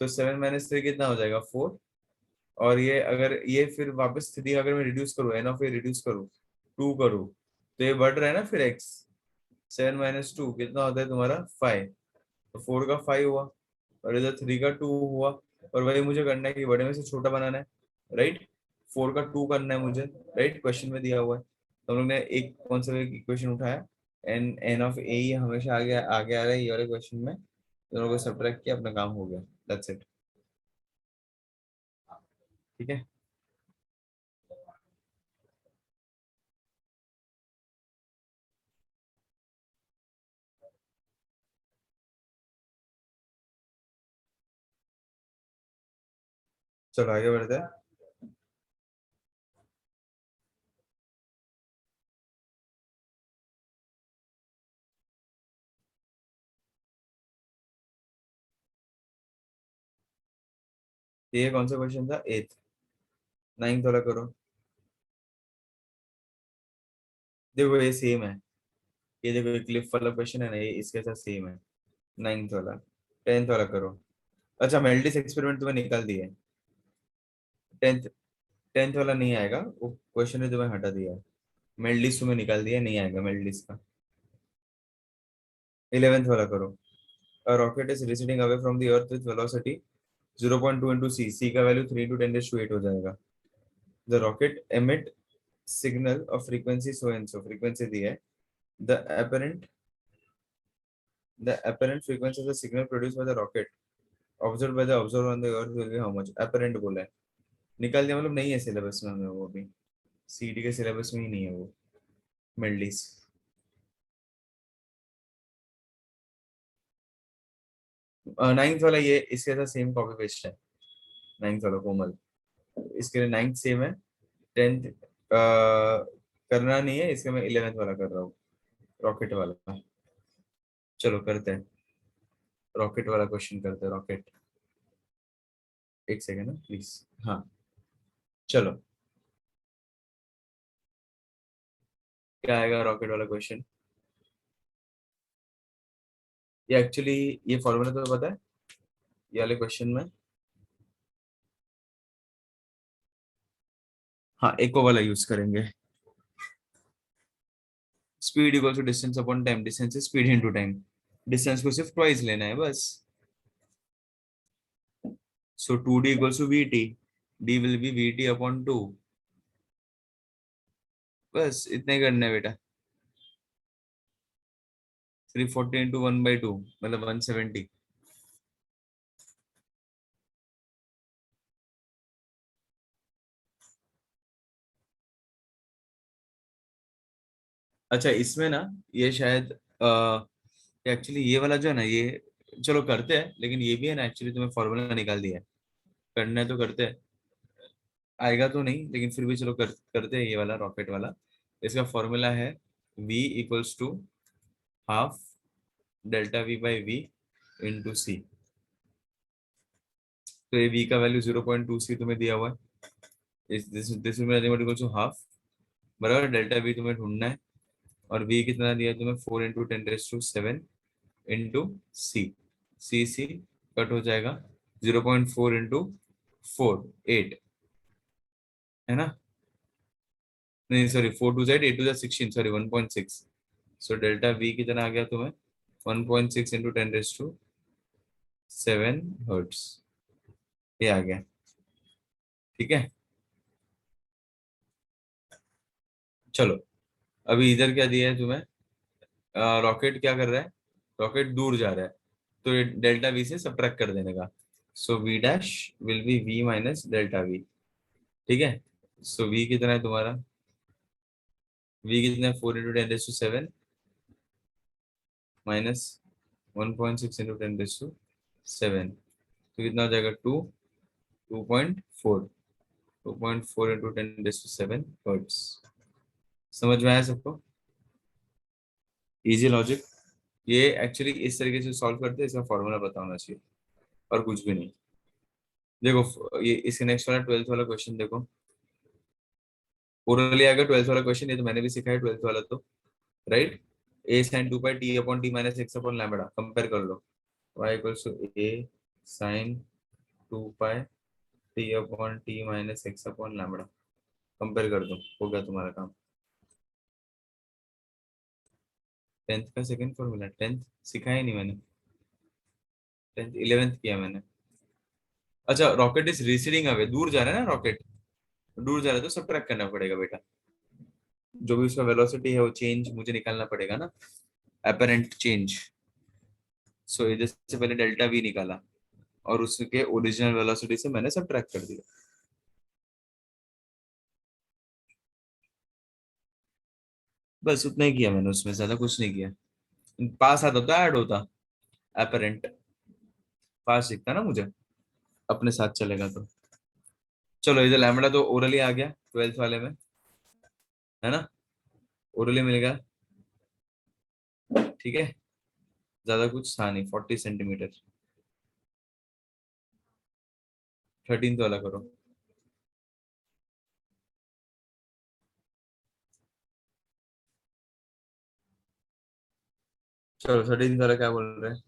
तो 7 माइनस 3 कितना हो जाएगा, 4। और ये अगर ये फिर वापस 3 अगर मैं रिड्यूस करूँ, एन ऑफ ए रिड्यूस करूँ, 2 करूँ, तो ये बढ़ रहा है ना फिर एक्स, 7 माइनस 2 कितना होता है तुम्हारा 5, तो 4 का 5 हुआ, और इधर 3 का 2 हुआ। और वही मुझे करना है कि बड़े में से छोटा बनाना है, राइट। 4 का 2 करना है मुझे, राइट, क्वेश्चन में दिया हुआ है। तो हम लोग ने एक कौन सा इक्वेशन उठाया, एन एन ऑफ ए ही हमेशा आगे आगे आ रहा है ये वाले क्वेश्चन में, दोनों को सब्ट्रैक्ट किया, अपना काम हो गया, दैट्स इट, ठीक है। चलो आगे बढ़ते हैं। ये कौन सा क्वेश्चन था, 8th, 9th वाला करो। देखो ये सेम है, ये देखो क्लिफ वाला क्वेश्चन है ना, ये इसके साथ सेम है, 9th वाला। 10th वाला करो। अच्छा मेल्टिस एक्सपेरिमेंट तुम्हें निकाल दिया है, 10th, 10th वाला नहीं आएगा, वो क्वेश्चन ने तुम्हें हटा दिया है, मेल्टिस तुम्हें निकाल दिया, नहीं आएगा मेल्टिस का। 11th वाला करो। A rocket is receding away from the earth with velocity 0.2 into c, c का वैल्यू 3 to 10 raised to 8 हो जाएगा। The rocket emit signal of frequency so and so, frequency दी है। The apparent frequency of the signal produced by the rocket observed by the observer on the earth will be how much, apparent बोला है, निकाल दिया, मतलब नहीं है syllabus में हमें वो अभी, सीडी के सिलेबस में ही नहीं है वो, मिडलिस। 9th वाला ये इसके साथ सेम कॉपी पेस्ट है, 9th वाला कोमल, इसके लिए 9th सेम है, 10th करना नहीं है, इसके मैं 11th वाला कर रहा हूँ, रॉकेट वाला। चलो करते हैं, रॉकेट वाला क्वेश्चन करते हैं, रॉकेट, एक सेकेंड ना प्लीज। हाँ चलो, क्या आएगा रॉकेट वाला क्वेश्चन, ये एक्चुअली, ये फॉर्मूला तो पता है ये वाले क्वेश्चन में, हाँ एको वाला यूज करेंगे, speed equal to distance upon time, distance is speed into time, distance को सिर्फ ट्वाइस लेना है बस। So 2d equals to vt, d will be vt upon 2, बस इतने ही करना है बेटा। 340 इंटू 1/2 मतलब 170। अच्छा इसमें ना, ये शायद एक्चुअली ये वाला जो है ना, ये चलो करते हैं, लेकिन ये भी है ना, एक्चुअली तुम्हें फॉर्मूला निकाल दिया है, करना है तो करते हैं। आएगा तो नहीं, लेकिन फिर भी चलो करते हैं ये वाला रॉकेट वाला। इसका फॉर्मूला है v equals to half delta v by v into c. तो ये v का वैल्यू 0.2 सी तुम्हें दिया हुआ है, इस दिस इक्वल टू हाफ, बराबर। डेल्टा वी तुम्हें ढूंढना है, और v कितना दिया है तुम्हें, 4 × 10⁷ इंटू सी। सी कट हो जाएगा, 0.4 × 4 8, है ना? नहीं sorry, 4 2 Z 8 2 16, sorry 1.6। So delta we कितना आ गया तुम्हें, 1.6 × 10⁷ ये आ गया। ठीक है, चलो। अभी इधर क्या दिया है तुम्हें, रॉकेट क्या कर रहा है, रॉकेट दूर जा रहा है, तो ये डेल्टा वी से सब्ट्रैक्ट कर देने का। So V dash will be V minus delta V. ठीक है, सो वी कितना है तुम्हारा, वी कितना है, 4 × 10⁷ माइनस 1.6 × 10⁷ तो कितना हो जाएगा, 2.4। 2.4 × 10⁷ समझ में आया सबको? Easy logic. ये एक्चुअली इस तरीके से सॉल्व करते हैं, इसका फॉर्मूला पता होना चाहिए, और कुछ भी नहीं। देखो ये इसके नेक्स्ट वाला 12th वाला क्वेश्चन देखो, ओरली आएगा 12th वाला क्वेश्चन, ये तो मैंने भी सीखा है 12th वाला तो, right. A sine 2 pi t upon T minus x upon lambda, compare कर लो। Y equals to a sine 2 pi t upon T minus x upon lambda, compare कर दो, हो गया तुम्हारा काम। 10th का सेकंड फॉर्मूला, 10th सिखाया ही नहीं मैंने, 10th 11th किया मैंने। अच्छा, रॉकेट इज रिसीडिंग अवे, दूर जा रहा है ना रॉकेट, दूर जा रहा है तो सब्ट्रैक्ट करना पड़ेगा बेटा, जो भी उसका वेलोसिटी है वो चेंज मुझे निकालना पड़ेगा ना, अपरेंट चेंज। सो इधर से पहले डेल्टा वी निकाला, और उसके ओरिजिनल वेलोसिटी से मैंने सब्ट्रैक्ट कर दिया। बस उतना ही किया मैंने, उसमें ज्यादा कुछ नहीं किया। पास आता तो ऐड होता, अपरेंट पास दिखता ना मुझे, अपने साथ चलेगा तो। चलो इधर लैम्बडा तो ओरली आ गया 12th वाले में, है ना, ओरली मिलेगा। ठीक है, ज्यादा कुछ था नहीं, 40 सेंटीमीटर। 13th वाला करो। चलो 13th वाला क्या बोल रहे हैं,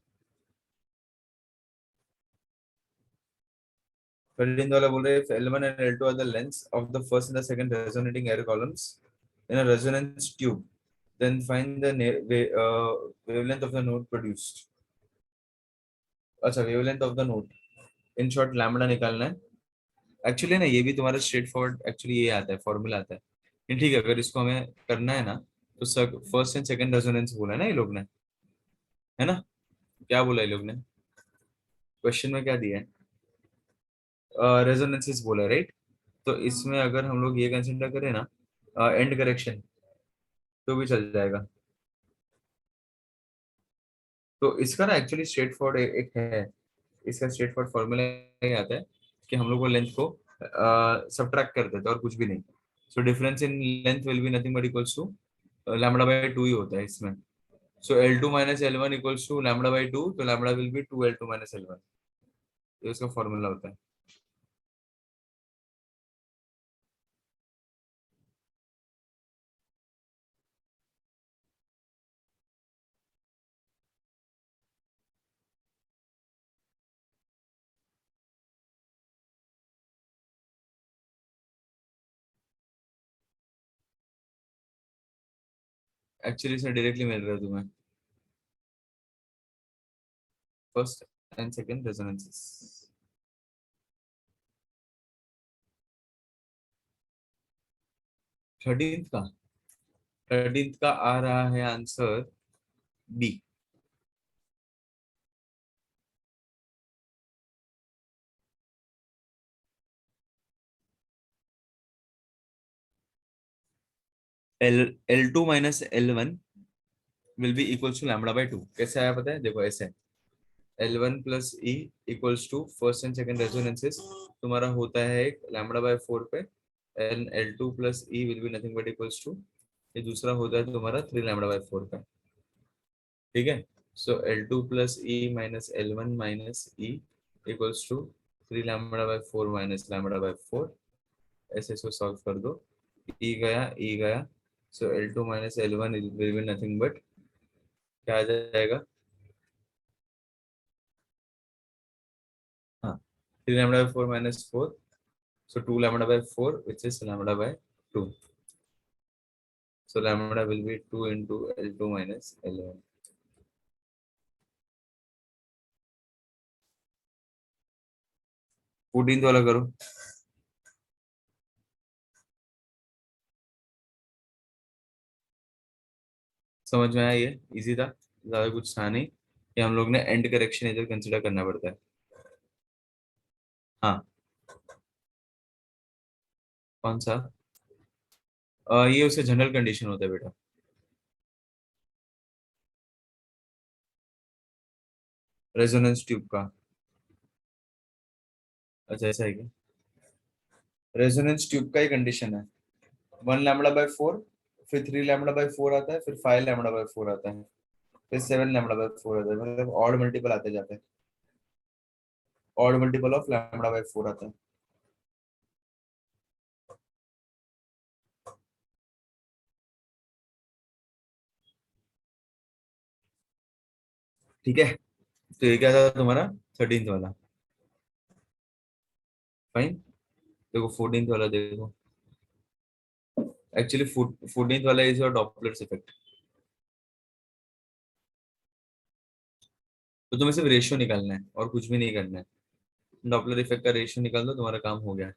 13th वाला बोल रहे हैं L1 and L2 are the lengths of the first and the second resonating air columns in a resonance tube, then find the wavelength of the note produced। अच्छा, wavelength of the note, in short lambda निकालना है। Actually ना ये भी तुम्हारा straight forward actually ये आता है, फॉर्मूला आता है। लेकिन ठीक है, अगर इसको हमें करना है ना, तो sir first and second resonance बोला है ना ये लोग ने, है ना? क्या बोला ये लोग ने, क्वेश्चन में क्या दिया है, रेजोनेंसेस बोला है, राइट। तो इसमें अगर हम लोग ये कंसिडर करें ना, एंड करेक्शन, तो भी चल जाएगा। तो इसका ना एक्चुअली स्ट्रेट फॉरवर्ड एक है, इसका स्ट्रेट फॉरवर्ड फॉर्मूला ये आता है कि हम लोग वो लेंथ को सब्ट्रैक्ट कर देते हैं, और कुछ भी नहीं। So difference in length will be nothing but equals to lambda by 2 ही होता है इसमें। So L2 minus L1 equals to lambda by 2, तो lambda will B 2 L2 minus L1, ये उसका फॉर्मूला होता है। एक्चुअली इसमें डायरेक्टली मिल रहा है तुम्हें, फर्स्ट एंड सेकंड रेजोनेंसेस। 13th का, 13th का आ रहा है answer b. L2 minus L1 will be equals to lambda by 2, कैसे आया पता है, देखो ऐसे L1 plus e equals to first and second resonances तुम्हारा होता है एक लैम्बडा बाय 4 पे, and L2 plus e will be nothing but equals to, ये दूसरा होता है तुम्हारा 3 लैम्बडा बाय 4 पे। ठीक है, so L2 plus E minus L1 minus E equals to 3 lambda by 4 minus lambda by 4। ऐसे इसको सॉल्व कर दो, ई गया, so L2 minus L1 will be nothing but क्या आ जाएगा, हाँ 3 lambda by 4 minus 4, so 2 lambda by 4 which is lambda by 2, so lambda will be 2 into L2 minus L1। 14th वाला करो। समझ में आया, ये इजी था, ज्यादा कुछ था नहीं, ये हम लोग ने एंड करेक्शन इधर कंसिडर करना पड़ता है। हाँ, कौन सा? ये उससे जनरल कंडीशन होता है बेटा, रेजोनेंस ट्यूब का। अच्छा ऐसा है क्या? रेजोनेंस ट्यूब का ही कंडीशन है, 1 लैम्बडा बाय 4, फिर 3 लैम्बडा बाय 4 आता है, फिर 5 लैम्बडा बाय 4 आता है, फिर 7 लैम्बडा बाय 4 आता है, मतलब ऑड मल्टीपल आते जाते हैं, odd multiple of lambda by 4 आता है। ठीक है, तो ये क्या था तुम्हारा 13th वाला। फाइन, देखो 14th वाला देखो, एक्चुअली 14th वाला इज योर डॉपलर इफेक्ट। तो तुम्हें सिर्फ रेशियो निकालना है और कुछ भी नहीं करना है, डॉपलर इफेक्ट का रेशियो निकाल दो, तुम्हारा काम हो गया।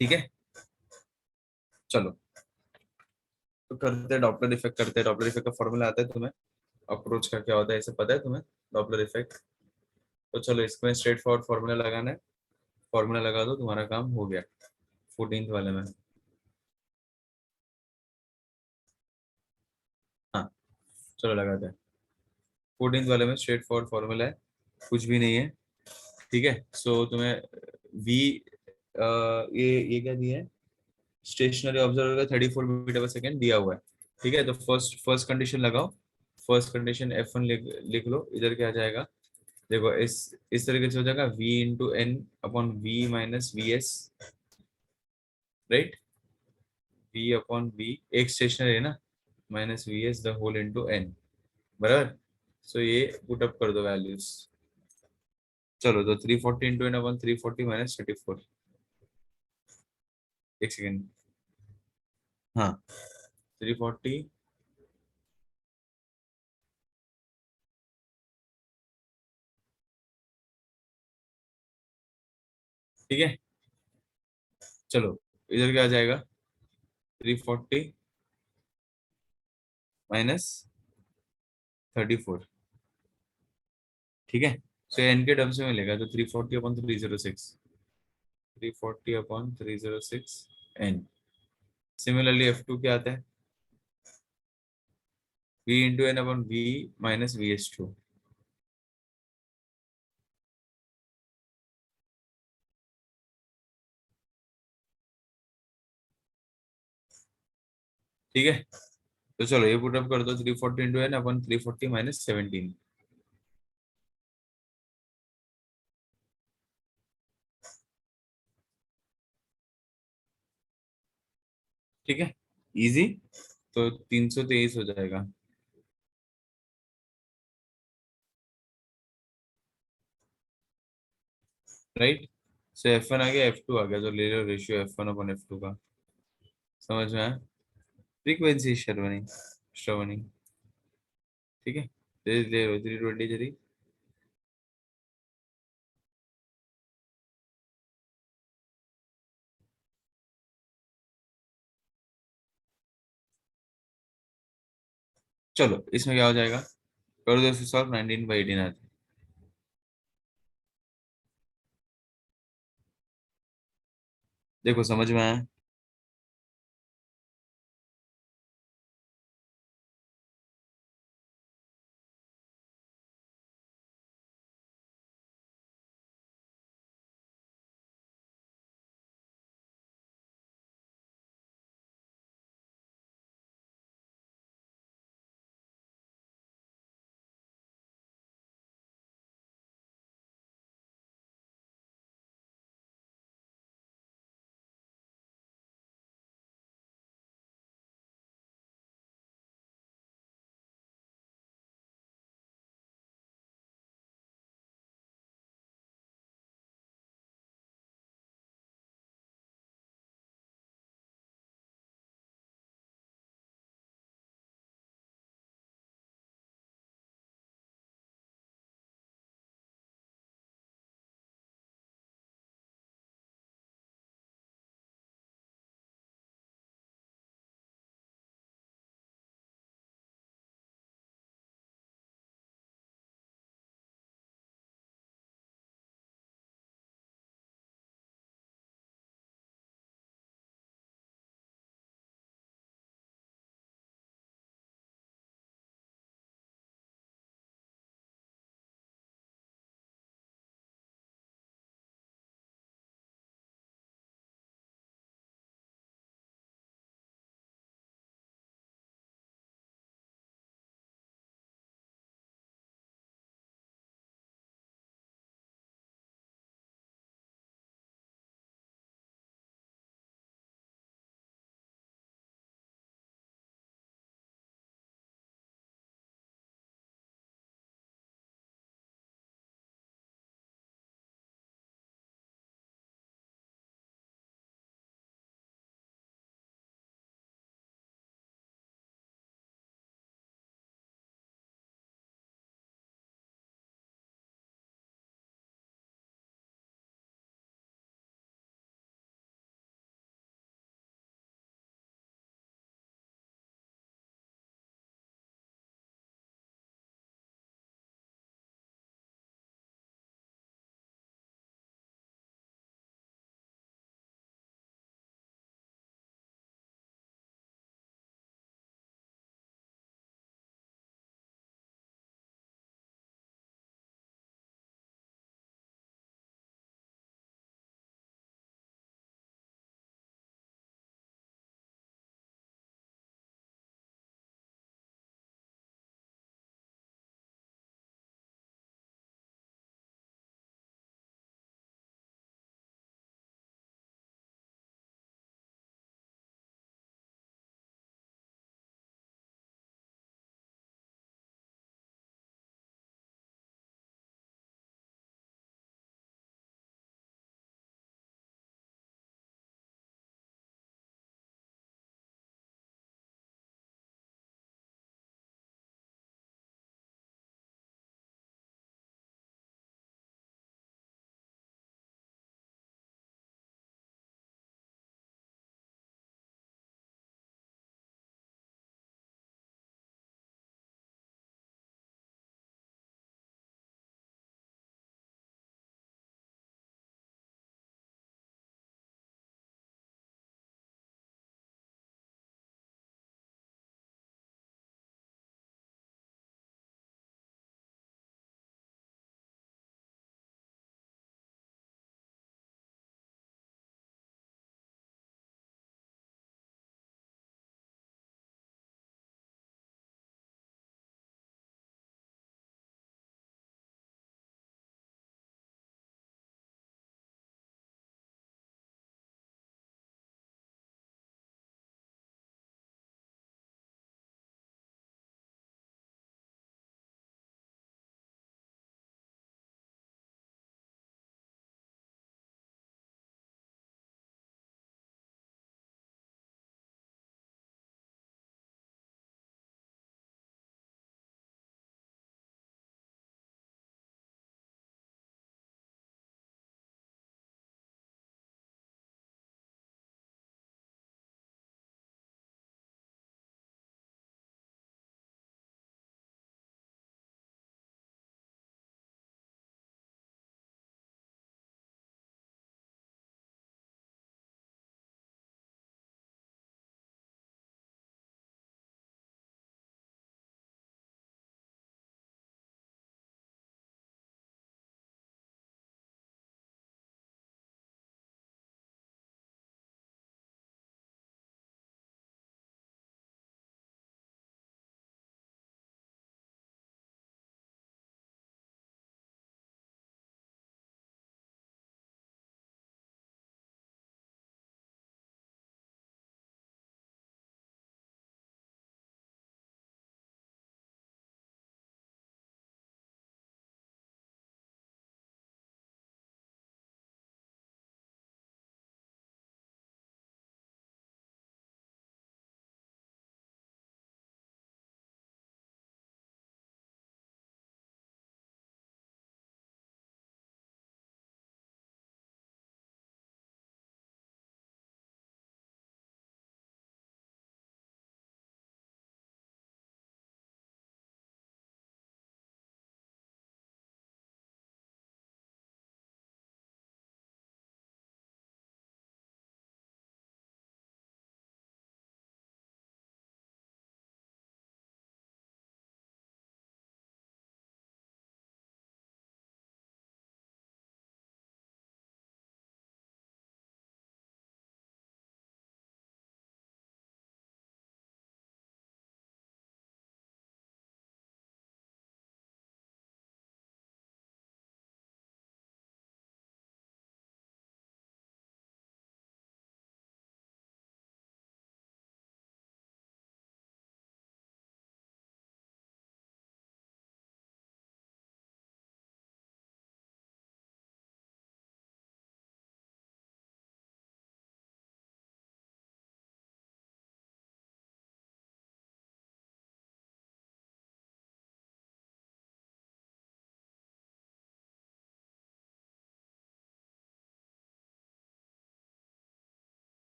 ठीक है, चलो तो करते हैं डॉपलर इफेक्ट, करते हैं डॉपलर इफेक्ट का फॉर्मूला आता है तुम्हें, अप्रोच का क्या होता है ऐसे पता है तुम्हें, डॉपलर इफेक्ट। तो चलो इसमें स्ट्रेट फॉरवर्ड फॉर्मूला लगाना है, फॉर्मूला लगा दो, तुम्हारा काम हो गया 14th वाले में। हाँ, चलो लगाते हैं। 14th वाले में स्ट्रेट फॉरवर्ड फॉर्मूला है, कुछ भी नहीं है। ठीक है, सो तुम्हें वी, ये क्या दिया है, स्टेशनरी ऑब्जर्वर का 34 मीटर पर सेकेंड दिया हुआ है। ठीक है, तो फर्स्ट फर्स्ट कंडीशन लगाओ, फर्स्ट कंडीशन F1 लिख लो, इधर क्या आ जाएगा, देखो इस तरीके से हो जाएगा, V into N upon V minus V S, right, V upon V, एक स्टेशनरी है ना, minus V S the whole into N, बराबर। सो ये पुट अप कर दो वैल्यूज, चलो तो 340 इंटू एन अपॉन 340 माइनस 34, एक सेकेंड, हाँ 340, ठीक है, चलो इधर क्या आ जाएगा, 340 माइनस 34। ठीक है, सो एन के टर्म्स में मिलेगा, तो 340 upon 306, 340 upon 306 N. Similarly F2 क्या आता है, V into N upon V minus V S two. ठीक है, तो चलो ये पुट अप कर दो, 340 इंटू एन अपॉन 340 माइनस 17। ठीक है, इजी, तो 323 हो जाएगा, राइट। सो F1 आ गया, F2 आ गया, तो ले लो रेशियो F1 अपॉन F2 का, समझ में आया, फ्रीक्वेंसी श्रवणी श्रवणी। ठीक है, ले लो 323। चलो इसमें क्या हो जाएगा, कर दो इसको सॉल्व, 19/18 आता है। देखो समझ में आया।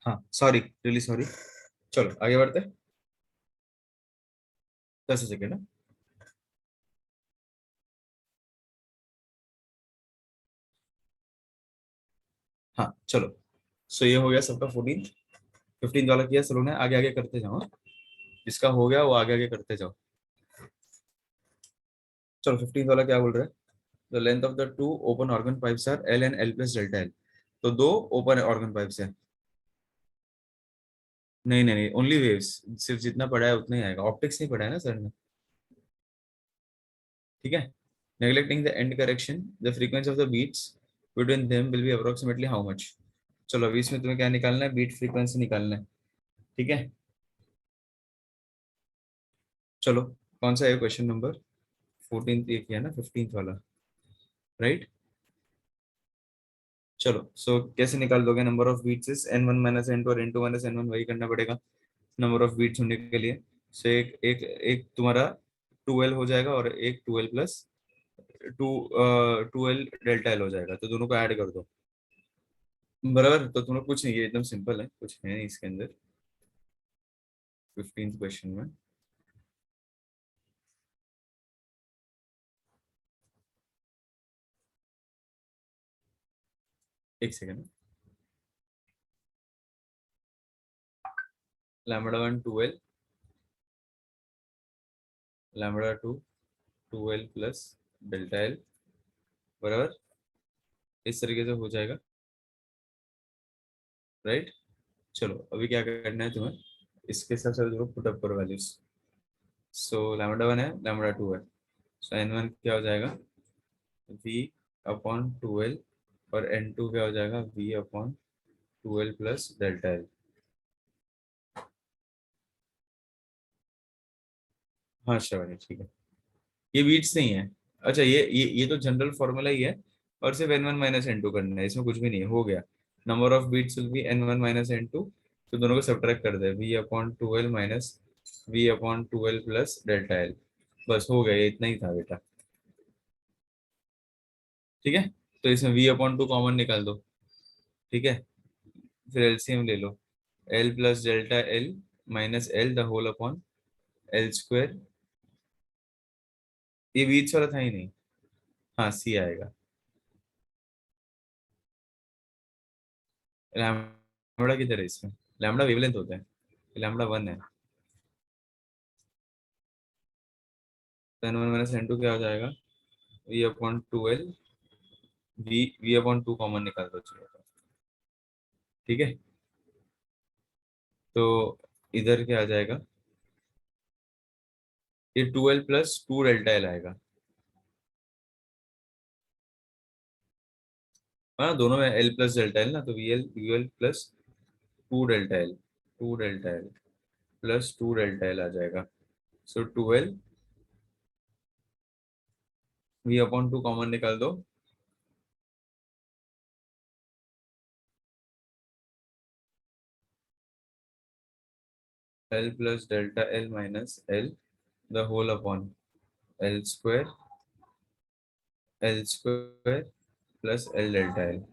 हाँ सॉरी, रियली सॉरी। चलो आगे बढ़ते हैं। 10 सेकेंड है। हाँ चलो। सो ये हो गया सबका 14। 15 वाला किया सलों ने, आगे आगे करते जाओ हाँ? जिसका हो गया वो आगे आगे करते जाओ। चलो 15 वाला क्या बोल रहे हैं? The length of the two open organ pipes R L and L plus delta L. तो दो ओपन ऑर्गन पाइप्स है। नहीं नहीं नहीं, ओनली वेव्स। सिर्फ जितना पढ़ा है उतना ही आएगा, ऑप्टिक्स नहीं पढ़ा है ना सर ने। ठीक है। Neglecting the end correction, the frequency of the beats between them will be approximately how much. चलो अभी इसमें तुम्हें क्या निकालना है? बीट फ्रीक्वेंसी निकालना है। ठीक है। चलो कौन सा है क्वेश्चन नंबर? 14 ये किया ना, 15 वाला, राइट? चलो सो कैसे निकाल दोगे? Number of beats is n one minus N two, और n two minus n one वही करना पड़ेगा नंबर ऑफ बीट्स होने के लिए। सो एक एक एक तुम्हारा 2L हो जाएगा, और एक 2L plus two 2L delta L हो जाएगा, तो दोनों को ऐड कर दो। बराबर। तो तुम लोग कुछ नहीं, ये एकदम सिंपल है, कुछ है नहीं इसके अंदर। 15th क्वेश्चन में। एक second. Lambda one 2L, lambda to 2L plus delta L, बराबर। इस तरीके से हो जाएगा, राइट? चलो अभी क्या करना है तुम्हें? इसके हिसाब से देखो, पुट अप करो वैल्यूज। सो लैम्बडा वन है, लैम्बडा टू है। सो एन वन क्या हो जाएगा? वी अपॉन 2L, और एन टू क्या हो जाएगा? V upon 2L plus delta L. हाँ श्रवणी ठीक है। ये बीट्स नहीं है। अच्छा ये तो जनरल फॉर्मूला ही है, और सिर्फ n one minus N two करना है, इसमें कुछ भी नहीं है, हो गया। Number of beats will be n one minus N two. तो दोनों को सब्ट्रैक्ट कर दे, v upon 2L minus v upon 2L plus delta l. बस हो गया, ये इतना ही था बेटा। ठीक है। तो इसमें वी अपॉन टू कॉमन निकाल दो। ठीक है। फिर एलसीएम ले लो। L plus delta l minus l the whole upon l square. ये बीच वाला था ही नहीं। हाँ सी आएगा। लैम्बडा किधर है इसमें? लैम्बडा वेवलेंथ होता है, लैम्बडा वन है। तो N one minus N two क्या हो जाएगा? V upon 2L। We upon two common निकाल दो, चलो। ठीक है। तो इधर क्या आ जाएगा? ये 2L plus two delta L आएगा। हाँ दोनों में एल प्लस डेल्टा एल ना, तो v l plus two delta l, two delta l plus two delta l आ जाएगा। So 2L, we upon two common निकाल दो। L plus delta l minus l the whole upon l square, l square plus l delta l,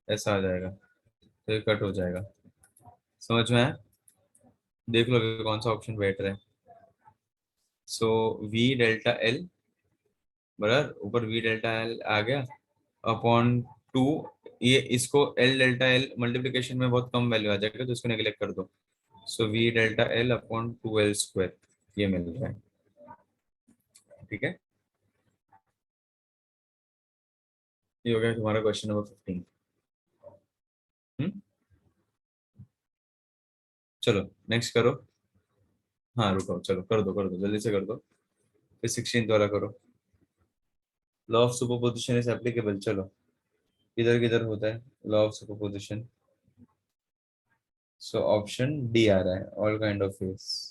ऐसा आ जाएगा। तो ये cut हो जाएगा। समझ में आया? देख लो कि कौन सा ऑप्शन बैठ रहा है। सो वी डेल्टा एल, बराबर, ऊपर वी डेल्टा एल आ गया, अपॉन टू। ये इसको एल डेल्टा एल मल्टीप्लीकेशन में बहुत कम वैल्यू आ जाएगा, तो इसको नेग्लेक्ट कर दो। So we delta L upon 2L square, ये मिल रहा है। ठीक है। ये हो गया तुम्हारा क्वेश्चन नंबर 15। हम्म। चलो नेक्स्ट करो। हाँ रुको, चलो कर दो जल्दी से कर दो। फिर 16 वाला करो। Law of superposition is applicable. चलो किधर किधर होता है law of superposition? So option d आ रहा है, ऑल काइंड ऑफ फेस।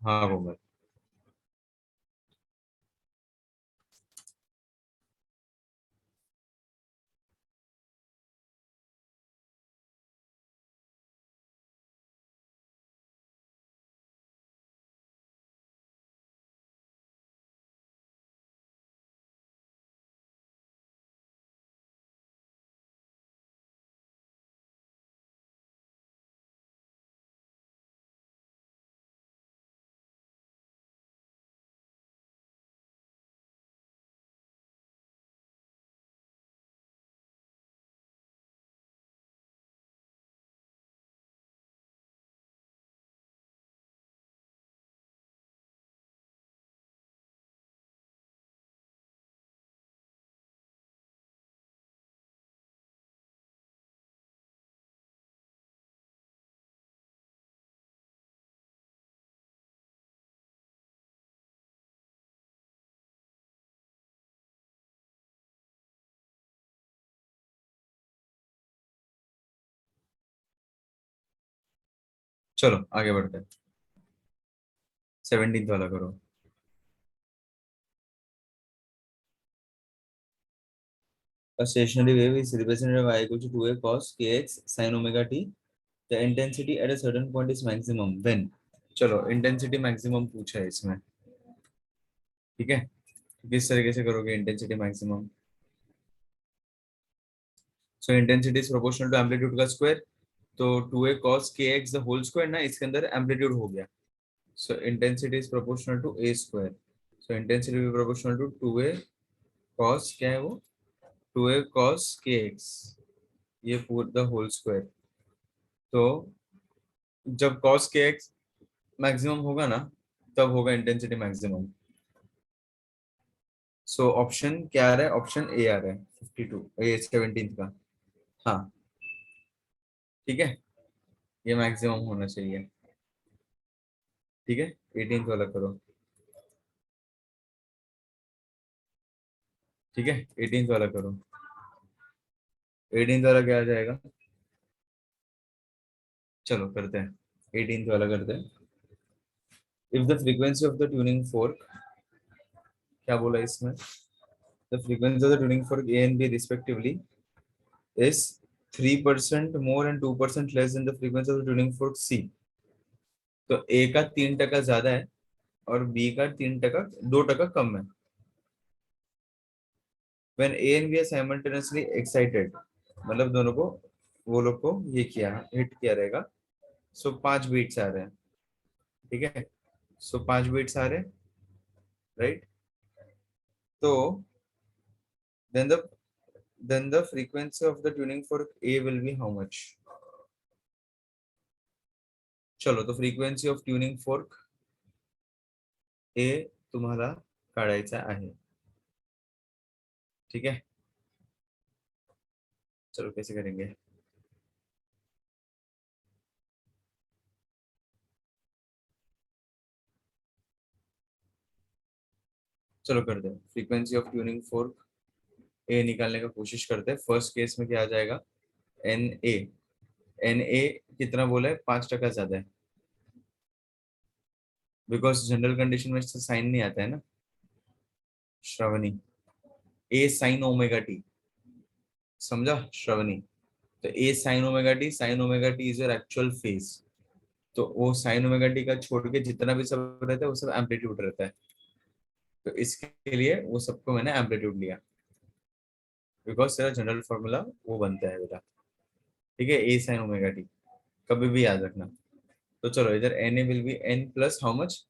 हाँ वो चलो आगे बढ़ते हैं, 17th वाला करो। A stationary wave is represented by equal to 2a cos kx sin omega t. The intensity at a certain point is maximum when। चलो इंटेंसिटी मैक्सिमम पूछा है इसमें, ठीक है। किस तरीके से करोगे intensity maximum? So intensity is proportional to amplitude का स्क्वायर, तो 2a cos kx the whole square ना, इसके अंदर एम्पलीट्यूड हो गया। So intensity is proportional to a square. So intensity is proportional to 2a cos, क्या है वो, 2a cos kx, ये पूरा द होल स्क्वायर। तो जब cos kx मैक्सिमम होगा ना, तब होगा इंटेंसिटी मैक्सिमम। सो ऑप्शन क्या आ रहा है? ऑप्शन ए आ रहा है 52, ये 17 का। हाँ ठीक है, ये मैक्सिमम होना चाहिए। ठीक है, 18th वाला करो। ठीक है, 18th वाला करो। 18th वाला क्या आ जाएगा? चलो करते हैं, 18th वाला करते हैं। If the frequency of the tuning fork, क्या बोला इसमें? The frequency of the tuning fork A and B respectively is 3% more and 2% less than the frequency of the tuning fork C। तो A का 3% ज्यादा है और B का 3%, 2% कम है। When A and B are simultaneously excited, मतलब दोनों को, वो लोग को ये किया, हिट किया रहेगा। सो 5 बीट्स आ रहे हैं, ठीक है। सो 5 बीट्स आ रहे हैं, राइट। तो then the then the frequency of the tuning fork A will be how much? चलो तो फ्रीक्वेंसी ऑफ ट्यूनिंग फोर्क ए तुम्हाला काढायचा आहे, ठीक है। चलो कैसे करेंगे? चलो करते हैं, फ्रीक्वेंसी ऑफ ट्यूनिंग फोर्क ए निकालने का कोशिश करते हैं। फर्स्ट केस में क्या आ जाएगा? N A. एन ए कितना बोला है? 5% ज्यादा है, बिकॉज जनरल कंडीशन में साइन नहीं आता है ना Shravani. A sine omega t, समझा श्रावणी? तो A sine omega t, sine omega t is your actual phase. तो वो साइन ओमेगा टी का छोड़ के जितना भी सब रहता है वो सब एम्पलीट्यूड रहता है। तो इसके लिए वो सबको मैंने एम्पलीट्यूड लिया, बिकॉज तेरा जनरल फॉर्मूला वो बनता है बेटा, ठीक है। ए साइन ओमेगा टी कभी भी याद रखना। तो चलो इधर N A will be N plus how much?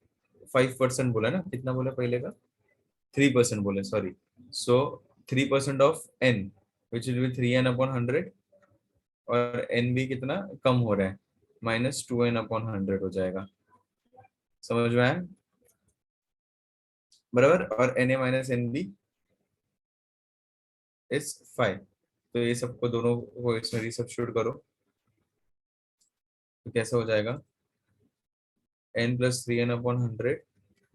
5% बोला ना, कितना बोला पहले का? 3% बोले, sorry. So 3% of N which will be 3n/100, और एन भी कितना कम हो रहा है, -2n/100 हो जाएगा। समझ में आया? बराबर। और N A minus N B is 5। तो ये सबको दोनों को इसमें रिसब्स्टिट्यूट करो, तो कैसा हो जाएगा? n+3n/100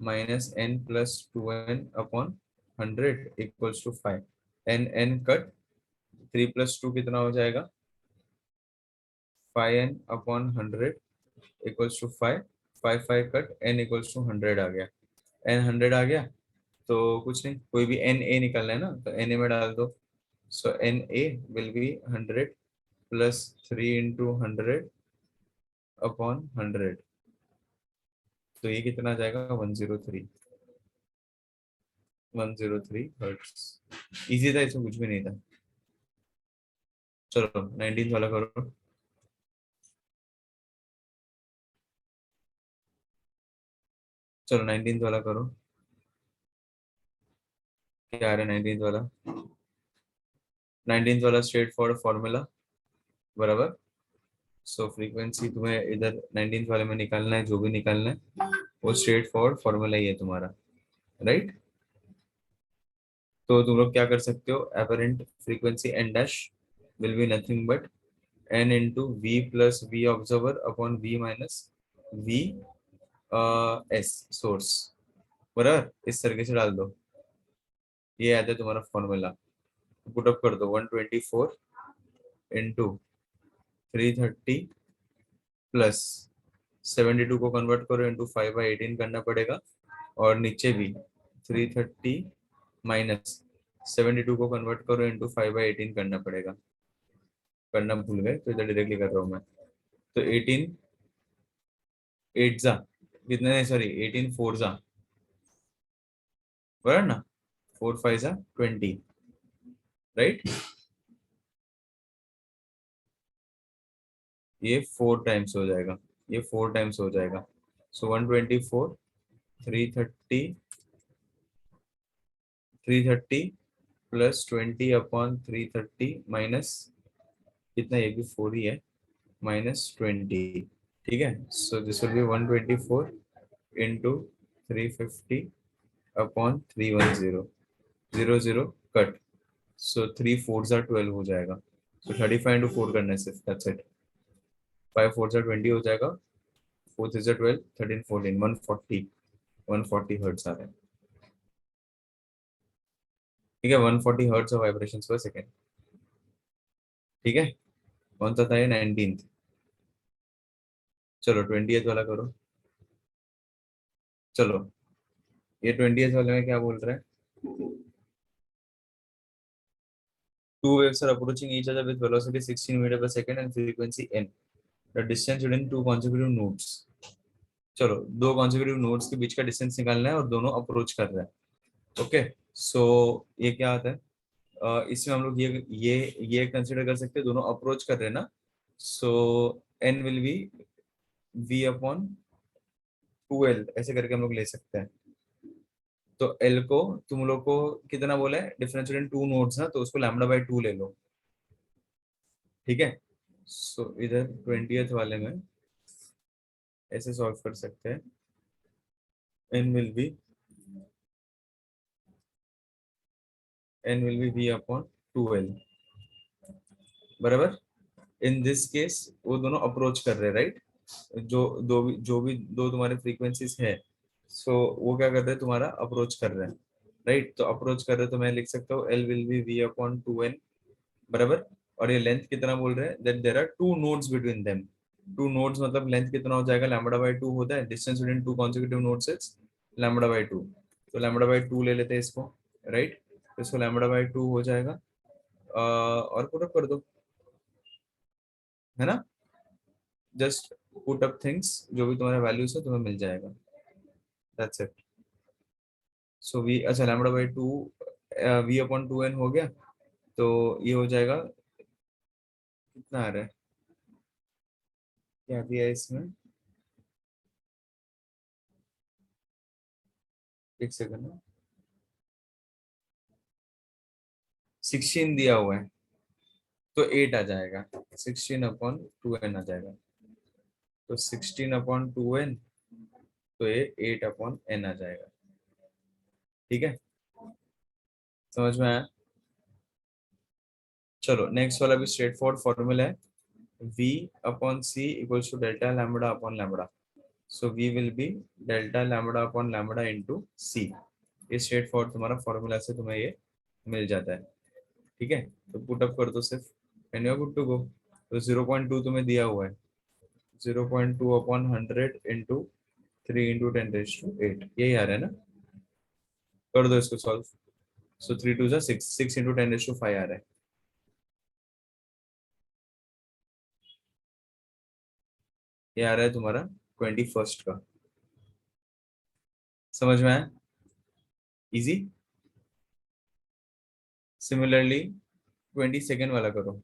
-n+2n/100 equals to 5। n cut, 3 + 2 कितना हो जाएगा? 5n/100 equals to 5। 5 cut, n equals to 100 आ गया। n 100 आ गया, तो कुछ नहीं, कोई भी n a निकालना है ना, तो n a में डाल दो। सो n a will be 100 plus 3 × 100/100। तो ये कितना आ जाएगा? 103। 103 हर्ट्स। इजी था, इसमें कुछ भी नहीं था। चलो 19th वाला करो। चलो 19th वाला करो, क्या आ रहा है 19th वाला? 19th वाला स्ट्रेट फॉरवर्ड फॉर्मूला, बराबर। सो फ्रीक्वेंसी तुम्हें इधर 19th वाले में निकालना है, जो भी निकालना है वो स्ट्रेट फॉरवर्ड फॉर्मूला ही है तुम्हारा, राइट। तो तुम लोग क्या कर सकते हो? Apparent frequency N dash will be nothing but N into V plus V observer upon V minus V S source, बराबर। इस तरीके से डाल दो, ये आता है तुम्हारा फॉर्मूला। पुटअप कर दो, 124 इंटू 330 प्लस 72 को कन्वर्ट करो इंटू 5/18 करना पड़ेगा, और नीचे भी 330 माइनस 72 को कन्वर्ट करो इंटू 5/18 करना पड़ेगा। करना भूल गए तो इधर डायरेक्टली कर रहा हूँ मैं। तो 18 8 जा कितने, नहीं सॉरी 18 4 जा, बराबर ना, 4 5 जा 20, राइट। ये 4 टाइम्स हो जाएगा, ये 4 टाइम्स हो जाएगा। सो 124 330 330 प्लस 20 अपॉन 330 माइनस कितना, ये भी 4 ही है, माइनस 20, ठीक है। So this will be 124 into 350 upon 310, 0 0 cut. So 3 4 जा 12 हो जाएगा। सो 35 इंटू 4 करने से दैट्स इट। 5 4 जा 20 हो जाएगा, 4 3 जा 12, 13 14 140, 140 हर्ट्ज आ रहे हैं, ठीक है। 140 हर्ट्ज ऑफ वाइब्रेशंस पर सेकेंड, ठीक है। कौन सा था ये, 19th। चलो 20th वाला करो। चलो ये 20th वाले में क्या बोल रहा है, two waves are approaching each other with velocity 16 meter per second and frequency n. The distance between two consecutive nodes. चलो दो consecutive nodes के बीच का distance निकालना है और दोनों approach कर रहे हैं। ओके सो ये क्या आता है, इसमें हम लोग ये कंसिडर कर सकते हैं, दोनों अप्रोच कर रहे हैं ना। सो n will be v upon 2l, ऐसे करके हम लोग ले सकते हैं। तो l को तुम लोग को कितना बोला है, डिफरेंस बिटवीन टू नोड्स ना, तो उसको लैम्बडा बाय 2 ले लो, ठीक है। सो इधर 20th वाले में ऐसे सॉल्व कर सकते हैं, n will be v upon 2l, बराबर। इन दिस केस वो दोनों अप्रोच कर रहे हैं, राइट। जो भी दो तुम्हारे फ्रीक्वेंसीज है, सो वो क्या कर रहे हैं, तुम्हारा अप्रोच कर रहे हैं, राइट। तो अप्रोच कर रहे हैं तो मैं लिख सकता हूँ l will be v upon 2n, बराबर। और ये लेंथ कितना बोल रहे हैं, that there are two nodes between them. Two nodes मतलब लेंथ कितना हो जाएगा, लैम्बडा बाय 2 होता है, distance between two consecutive nodes is lambda by 2। तो लैम्बडा बाय 2 ले लेते हैं इसको, राइट। तो इसको लैम्बडा बाय 2 हो जाएगा, और पुट अप कर दो, है ना। जस्ट पुट अप थिंग्स, जो भी तुम्हारे वैल्यूज है तुम्हें मिल जाएगा, दैट्स इट। सो वी, अच्छा lambda by 2 v upon 2n हो गया। तो ये हो जाएगा, कितना आ रहा है, क्या दिया है इसमें, एक सेकंड, 16 दिया हुआ है, तो 8 आ जाएगा, 16 अपॉन 2n आ जाएगा। तो 16 अपॉन 2n, तो ये 8 अपॉन n आ जाएगा, ठीक है। समझ में आया। चलो नेक्स्ट वाला भी स्ट्रेट फॉरवर्ड फॉर्मूला है, v upon c equals to delta lambda upon lambda. So v will be delta lambda upon lambda into c। ये स्ट्रेट फॉरवर्ड तुम्हारा फॉर्मूला से तुम्हें ये मिल जाता है, ठीक है। तो पुट अप कर दो सिर्फ, and you are good to go. तो 0.2 तुम्हें दिया हुआ है, 0.2 अपॉन 100 इंटू 3 इंटू 10⁸ यही आ रहा है ना। कर दो इसको सॉल्व। सो 3 2 जा 6, 6 इंटू 10⁵ आ रहा है, ये आ रहा है तुम्हारा 21st का। समझ में आया, इजी। सिमिलरली 22nd वाला करो।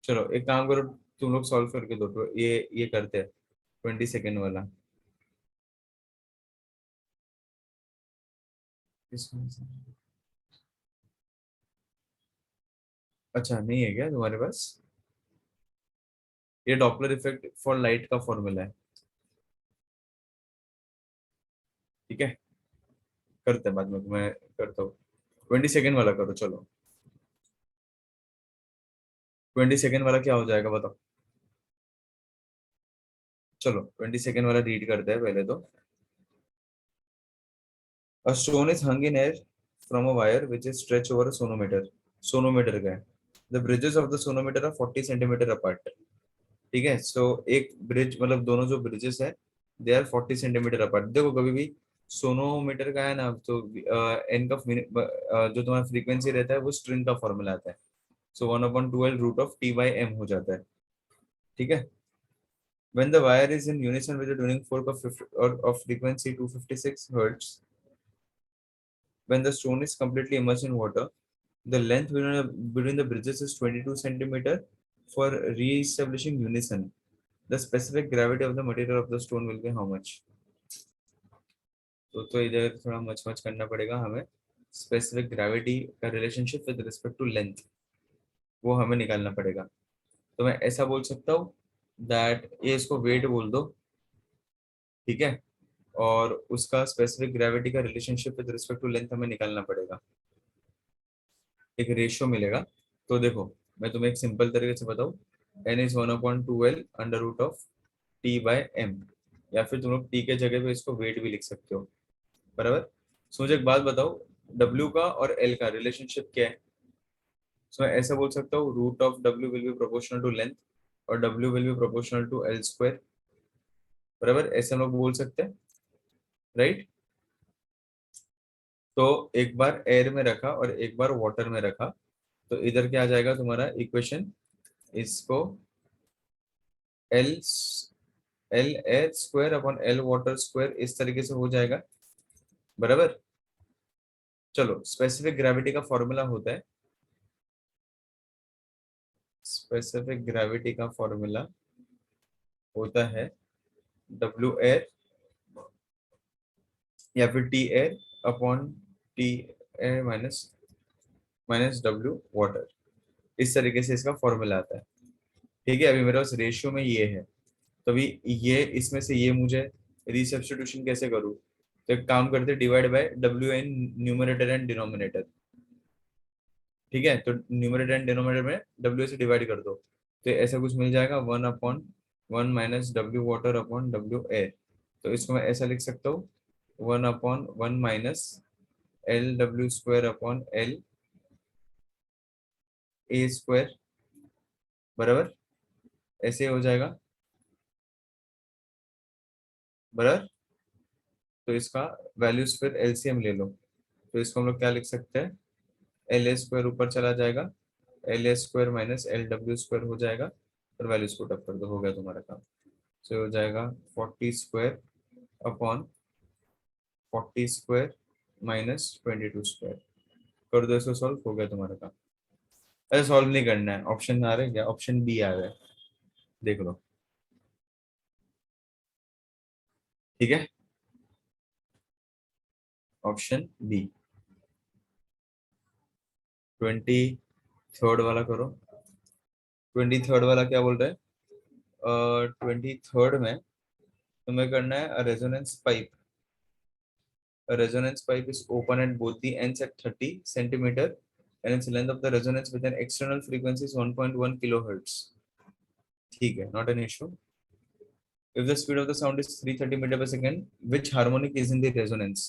चलो एक काम करो, तुम लोग सॉल्व करके दो, तो ये करते हैं 22nd वाला। इसमें से- अच्छा नहीं है क्या तुम्हारे पास, ये डॉपलर इफेक्ट फॉर लाइट का फॉर्मूला है, ठीक है। करते हैं बाद में, मैं करता हूँ। 22nd वाला करो चलो। 22nd वाला क्या हो जाएगा बताओ। चलो 22nd वाला रीड करते हैं पहले तो। A stone is hung in air from a wire which is stretched over a sonometer. Sonometer का है। The bridges of the sonometer are 40 centimeter apart. ठीक है। सो एक ब्रिज मतलब दोनों जो ब्रिजेस है दे आर 40 सेंटीमीटर अपार्ट। देखो कभी भी सोनोमीटर का है ना, तो एन का जो तुम्हारा फ्रीक्वेंसी रहता है वो स्ट्रिंग का फॉर्मूला आता है। सो 1/12 √T/m हो जाता है। ठीक है। When the wire is in unison with the tuning fork of 50, or of frequency 256 hertz, when the stone is completely immersed in water, the length between the bridges is 22 centimeter. For re-establishing unison, the specific gravity of the material of the stone will be how much? तो इधर थोड़ा much much करना पड़ेगा हमें। Specific gravity का relationship with respect to length वो हमें निकालना पड़ेगा। तो मैं ऐसा बोल सकता हूँ दैट ये इसको वेट बोल दो। ठीक है। और उसका स्पेसिफिक ग्रेविटी का relationship with respect to length हमें निकालना पड़ेगा। एक रेशियो मिलेगा। तो देखो मैं तुम्हें एक सिंपल तरीके से बताऊं, N is 1/2L under root of T/m, या फिर तुम लोग टी के जगह पे इसको वेट भी लिख सकते हो। बराबर। सो मुझे एक बात बताओ, डब्ल्यू का और एल का रिलेशनशिप क्या है? सो मैं ऐसा बोल सकता हूँ root of W will be proportional to length और W will be proportional to L square. बराबर, ऐसे हम लोग बोल सकते हैं, राइट। तो एक बार एयर में रखा और एक बार वाटर में रखा, तो इधर क्या आ जाएगा तुम्हारा इक्वेशन, इसको L L air square upon L water square इस तरीके से हो जाएगा। बराबर। चलो स्पेसिफिक ग्रेविटी का फॉर्मूला होता है, स्पेसिफिक ग्रेविटी का फॉर्मूला होता है डब्ल्यू एयर या फिर T air upon T air minus minus W water. इस तरीके से इसका फॉर्मूला आता है। ठीक है। अभी मेरे पास रेशियो में ये है, तो अभी ये इसमें से ये मुझे रिसब्स्टिट्यूशन कैसे करूँ? तो एक काम करते, divide by W in numerator and denominator. ठीक है। तो न्यूमरेटर एंड डिनोमिनेटर में डब्ल्यू से डिवाइड कर दो, तो ऐसा कुछ मिल जाएगा 1/1 minus W water upon W air. तो इसको मैं ऐसा लिख सकता हूँ 1/1 minus L W square upon L A square. बराबर, ऐसे हो जाएगा। बराबर। तो इसका वैल्यूज फिर एलसीएम ले लो, तो इसको हम लोग क्या लिख सकते हैं, एल ए स्क्वायर ऊपर चला जाएगा, L A square minus L W square हो जाएगा, और वैल्यूज पुट अप कर दो, हो गया तुम्हारा काम। तो हो जाएगा 40 square upon 40 square minus 22 square. कर दो इसको सॉल्व, हो गया तुम्हारा काम। अरे सॉल्व नहीं करना है, ऑप्शन आ रहे हैं क्या? ऑप्शन बी आ रहा है, देख लो। ठीक है। ऑप्शन बी 23rd वाला करो। 23rd वाला क्या बोल रहा है? 23rd में तुम्हें करना है resonance pipe. A resonance pipe is open at both the ends at 30 centimeter, and its length of the resonance with an external frequency is 1.1 kilohertz. ठीक है, not an issue. If the speed of the sound is 330 meter per second, which harmonic is in the resonance?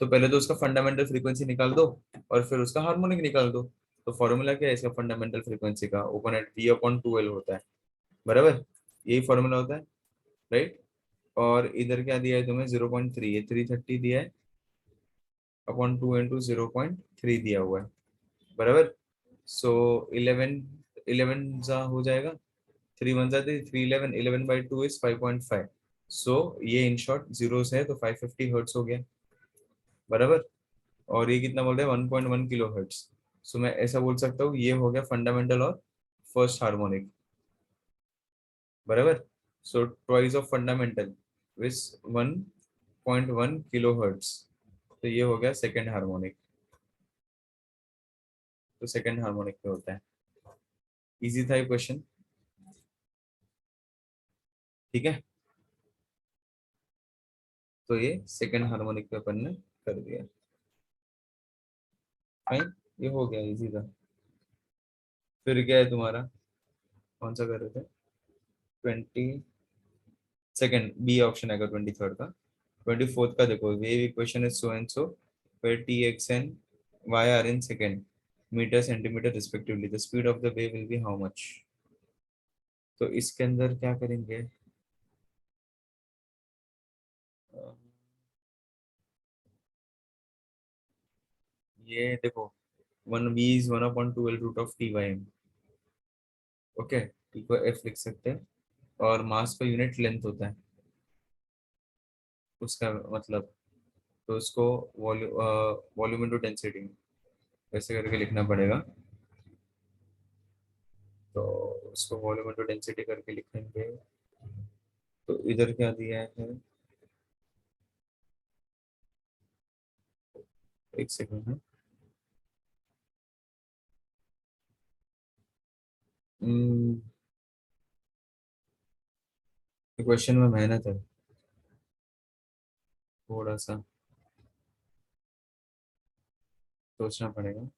तो पहले तो उसका fundamental frequency निकाल दो और फिर उसका हार्मोनिक निकाल दो। तो फॉर्मूला क्या है इसका फंडामेंटल फ्रीक्वेंसी का? Open at V upon 2L होता है। बराबर, यही फॉर्मूला होता है, राइट। और इधर क्या दिया है तुम्हें? 0.3, ये 330 दिया है अपॉन 2 इंटू 0.3 दिया हुआ है। बराबर। सो 11 11 जा हो जाएगा, 3 वन जाते 3 11, 11/2 इज 5.5। सो ये इन शॉर्ट जीरो है तो 550 हर्ट्स हो गया। बराबर। और ये कितना बोल रहे हैं? 1.1 किलो हर्ट्स। सो मैं ऐसा बोल सकता हूँ ये हो गया फंडामेंटल और फर्स्ट हार्मोनिक। बराबर। So twice of fundamental which 1.1 kilo hertz, तो ये हो गया सेकेंड हार्मोनिक। तो सेकेंड हार्मोनिक पे होता है। इजी था ये क्वेश्चन। ठीक है। तो ये सेकंड हार्मोनिक पे अपन ने कर दिया। फाइन, ये हो गया, इजी था। फिर क्या है तुम्हारा? कौन सा कर रहे थे? 22nd बी ऑप्शन आएगा 23rd का। 24th का देखो, wave equation is so and so where T X and Y are in second metre centimetre respectively, the speed of the wave will be how much? तो इसके अंदर क्या करेंगे, ये देखो 1v is 1/12 root of t/m। Okay, T को F लिख सकते हैं, और मास पर यूनिट लेंथ होता है उसका मतलब, तो उसको वॉल्यूम इनटू डेंसिटी वैसे करके लिखना पड़ेगा। तो उसको वॉल्यूम इनटू डेंसिटी करके लिखेंगे। तो इधर क्या दिया है, एक सेकंड है। क्वेश्चन में मेहनत है थोड़ा सा, सोचना पड़ेगा।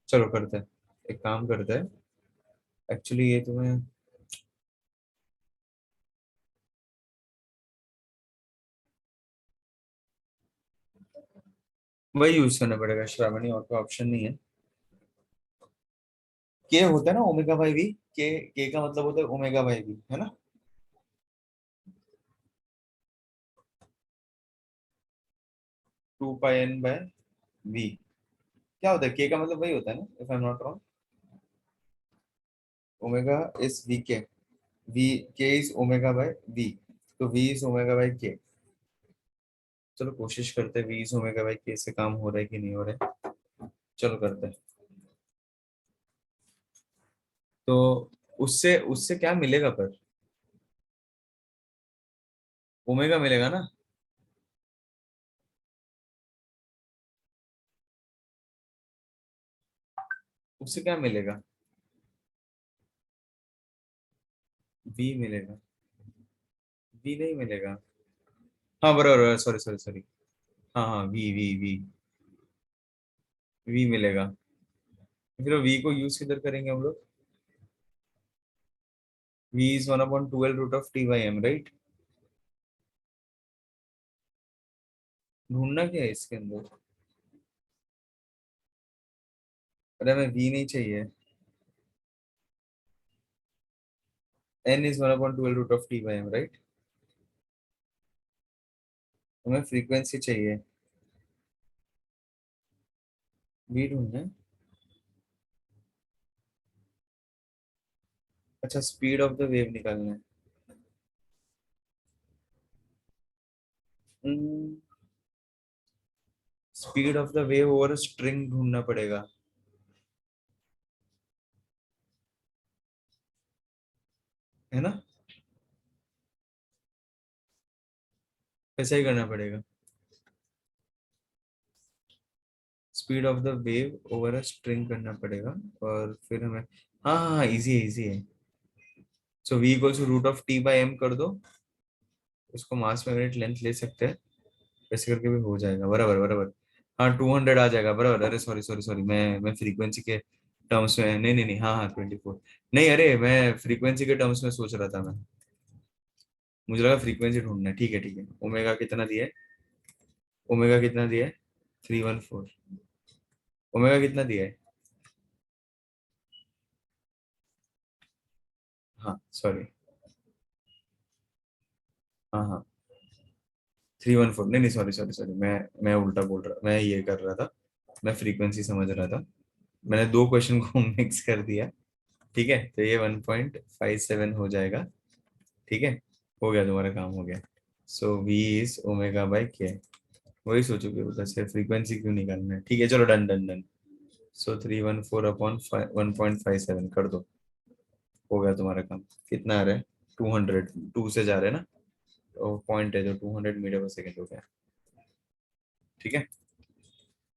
चलो करते हैं, एक काम करते हैं। एक्चुअली ये तुम्हें वही यूज करना पड़ेगा श्रावणी, और कोई ऑप्शन नहीं है। के होता है ना ओमेगा बाई वी, के का मतलब होता है ओमेगा बाई वी, है ना। 2 πn/v क्या होता है, के का मतलब वही होता है ना, if I am not wrong. Omega is V K, V K is omega by V, तो V is omega by K. चलो कोशिश करते हैं वी इज ओमेगा बाय के से काम हो रहा है कि नहीं हो रहा है। चलो करते हैं। तो उससे उससे क्या मिलेगा पर, ओमेगा मिलेगा ना। उससे क्या मिलेगा, वी मिलेगा, वी नहीं मिलेगा। हाँ बराबर, सॉरी सॉरी सॉरी, हाँ हाँ वी वी वी वी मिलेगा। फिर वी को यूज किधर करेंगे हम लोग, V is 1/12 root of t/m, right. ढूंढना क्या है इसके अंदर, अरे हमें वी नहीं चाहिए, n is 1/12 root of t/m, right. हमें फ्रीक्वेंसी चाहिए, वी ढूंढना है। अच्छा, स्पीड ऑफ द वेव निकालना है। Speed of the wave over string ढूंढना पड़ेगा, है ना। ऐसा ही करना पड़ेगा, speed of the wave over a string करना पड़ेगा। और फिर हमें, हाँ हाँ इजी है इजी है। So V equals root of t/m कर दो, उसको मास में यूनिट लेंथ ले सकते हैं, ऐसे करके भी हो जाएगा, बराबर बराबर। हाँ 200 आ जाएगा, बराबर। अरे सॉरी सॉरी सॉरी, मैं फ्रीक्वेंसी के टर्म्स में, नहीं नहीं नहीं, हाँ हाँ 24, नहीं अरे मैं फ्रीक्वेंसी के टर्म्स में सोच रहा था मैं, मुझे लगा फ्रीक्वेंसी ढूंढना है। ठीक है ठीक है, ओमेगा कितना दिया है, ओमेगा कितना दिया है, 314। ओमेगा कितना दिया है, हाँ सॉरी, हाँ हाँ 314, नहीं नहीं सॉरी सॉरी सॉरी, मैं उल्टा बोल रहा, मैं ये कर रहा था, मैं फ्रीक्वेंसी समझ रहा था, मैंने दो क्वेश्चन को मिक्स कर दिया। ठीक है, तो ये 1.57 हो जाएगा। ठीक है, हो गया, तुम्हारा काम हो गया। So V is omega by K, वही सोचोगे उधर से फ्रीक्वेंसी क्यों निकालना है। ठीक है चलो, डन डन डन। सो 314/1.57 कर दो, हो गया तुम्हारा काम। कितना आ रहा है, 200, टू से जा रहे हैं ना, तो पॉइंट है जो 200 मीटर पर सेकेंड हो गया। ठीक है,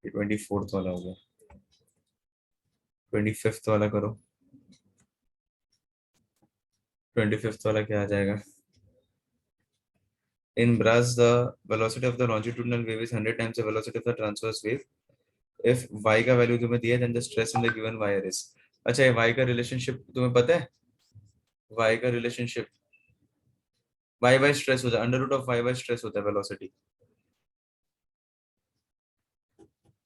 ये 24th वाला हो गया। 25th वाला करो, 25th वाला क्या आ जाएगा। In brass, the velocity of the longitudinal wave is 100 times the velocity of the transverse wave. If y का वैल्यू तुम्हें दिया, then the stress in the given wire is। अच्छा, ये y का रिलेशनशिप तुम्हें पता है, y का रिलेशनशिप, y बाय स्ट्रेस होता है, under root of y by stress होता है वेलोसिटी।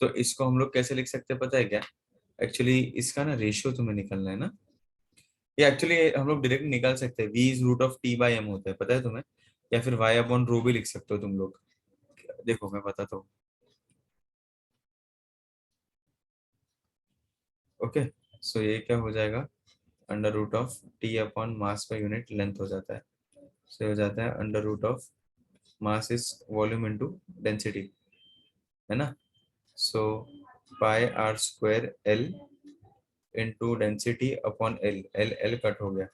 तो इसको हम लोग कैसे लिख सकते हैं पता है क्या? एक्चुअली इसका ना रेशियो तुम्हें निकालना है ना। ये एक्चुअली हम लोग डायरेक्ट निकाल सकते हैं, v is root of t by m होता है, पता है तुम्हें? या फिर y अपॉन रो भी लिख सकते हो तुम लोग। देखो मैं बताता हूँ। ओके, सो ये क्या हो जाएगा, under root of T upon mass per unit length हो जाता है। सो हो जाता है under root of mass is volume into density, है ना। So pi r square L into density upon L, L L cut हो गया।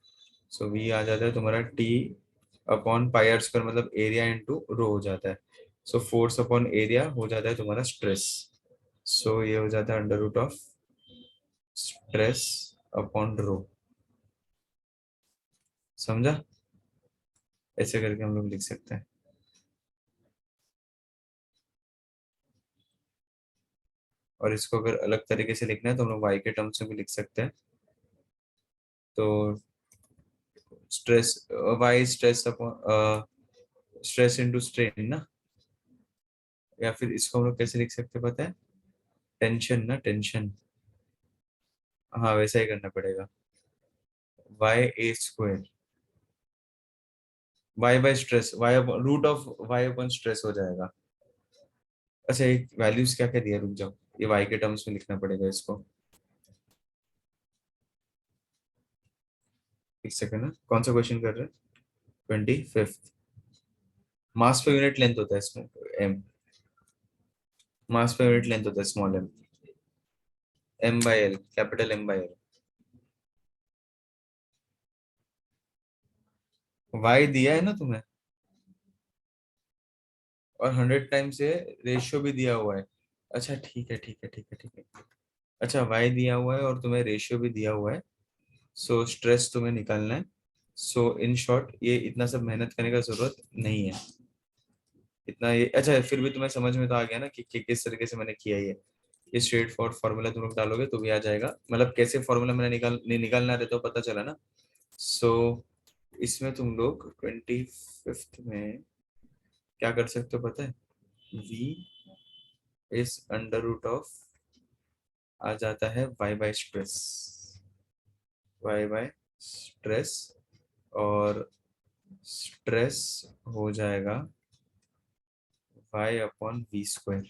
सो वी आ जाता है तुम्हारा T upon pi r square, मतलब एरिया इंटू रो हो जाता है। सो फोर्स अपॉन एरिया हो जाता है तुम्हारा स्ट्रेस। सो ये हो जाता है under root of stress upon rho. समझा? ऐसे करके हम लोग लिख सकते हैं। और इसको अगर अलग तरीके से लिखना है तो हम लोग वाई के टर्म्स में भी लिख सकते हैं। तो stress, Y stress upon stress into strain ना। या फिर इसको हम लोग कैसे लिख सकते हैं पता है? टेंशन ना, टेंशन। हाँ वैसा ही करना पड़ेगा। Y A square, Y by stress, Y root of Y upon stress हो जाएगा। अच्छा एक वैल्यूज क्या क्या दिया, रुक जाओ, ये वाई के टर्म्स में लिखना पड़ेगा इसको। एक सेकंड ना, कौन सा क्वेश्चन कर रहे हैं? 25th। मास पर यूनिट लेंथ होता है इसमें एम, मास पर यूनिट लेंथ होता है small M, M by L, capital M by L. Y दिया है ना तुम्हें, और 100 टाइम से रेशियो भी दिया हुआ है। अच्छा ठीक है ठीक है ठीक है ठीक है। अच्छा वाई दिया हुआ है और तुम्हें रेशियो भी दिया हुआ है। सो स्ट्रेस तुम्हें निकालना है। सो इन शॉर्ट ये इतना सब मेहनत करने का जरूरत नहीं है। इतना ये अच्छा है, फिर भी तुम्हें समझ में तो आ गया ना कि किस तरीके से मैंने किया ये स्ट्रेट फॉरवर्ड फार्मूला तुम लोग डालोगे तो भी आ जाएगा, मतलब कैसे फार्मूला मैंने निकालना रहता है पता चला ना। सो इसमें तुम लोग 25th में क्या कर सकते हो पता है? v is under root of आ जाता है y by stress, y by stress. और स्ट्रेस हो जाएगा y अपॉन वी स्क्वायर,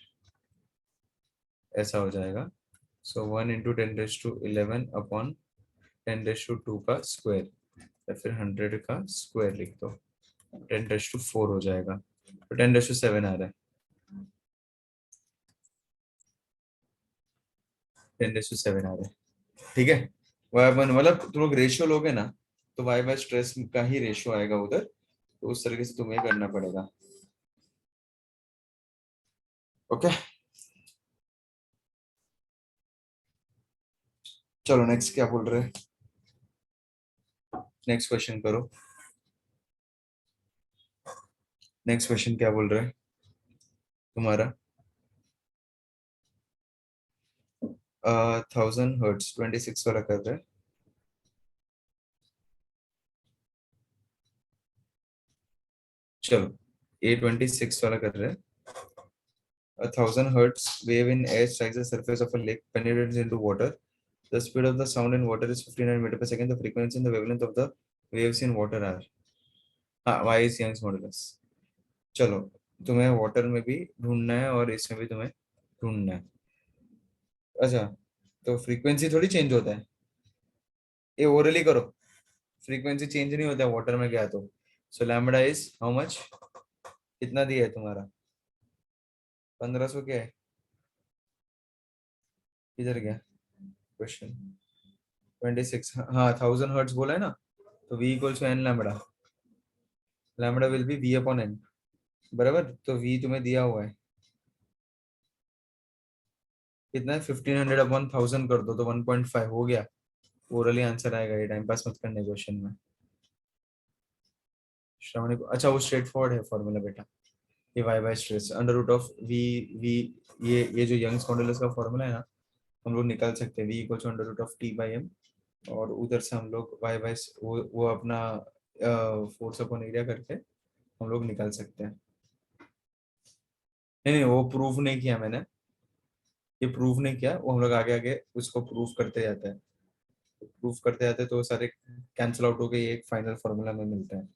ऐसा हो जाएगा। सो 1 × 10⁻11 अपॉन 10⁻2 का स्क्वायर, या फिर 100 का स्क्वायर लिख दो, 10⁻4 हो जाएगा। तो 10⁻7 आ रहा है, 10⁻7 आ रहा है, ठीक है। वाई वन मतलब तुम लोग रेशियो लोगे ना, तो वाई बाय स्ट्रेस का ही रेशियो आएगा उधर, तो उस तरीके से तुम्हें करना पड़ेगा। ओके, चलो नेक्स्ट क्या बोल रहे हैं, नेक्स्ट क्वेश्चन करो। नेक्स्ट क्वेश्चन क्या बोल रहे हैं तुम्हारा? 1000 हर्ट्ज 26 वाला कर रहे हैं। चलो ये 26 वाला कर रहे हैं। 1000 hertz wave in air strikes the surface of a lake, penetrates into water. The speed of the sound in water is 1500 meter per second. The frequency and the wavelength of the waves in water are, हाँ y is Young's modulus। चलो तुम्हें water में भी ढूंढना है और इसमें भी तुम्हें ढूंढना है। अच्छा, तो फ्रीक्वेंसी थोड़ी चेंज होता है, ये ओरली करो। फ्रीक्वेंसी चेंज नहीं होता है वाटर में गया तो। सो लैम्बडा इज हाउ मच, कितना दिया है तुम्हारा? 1500 क्या है, किधर गया क्वेश्चन? 26, हाँ 1000 हर्ट्ज बोला है ना, तो v equals to N lambda, lambda will be v upon एन, बराबर। तो v तुम्हें दिया हुआ है कितना है, 1500 अपॉन 1000 कर दो तो 1.5 हो गया। ओरली आंसर आएगा, ये टाइम पास मत करने क्वेश्चन में। श्रावणी को अच्छा वो स्ट्रेट फॉरवर्ड है फॉर्मूला बेटा, ये Y by stress under root of V V, ये जो यंग्स मॉडुलस का फॉर्मूला है ना, हम लोग निकाल सकते हैं v equal to under root of T by M. और उधर से हम लोग वाई बाय वो अपना फोर्स अपॉन एरिया करके हम लोग निकाल सकते हैं। नहीं नहीं वो प्रूफ नहीं किया मैंने, ये प्रूव नहीं किया, वो हम लोग आगे आगे उसको प्रूव करते जाते हैं, प्रूव करते जाते हैं तो वो सारे कैंसिल आउट होके ये एक फाइनल फॉर्मूला में मिलता है।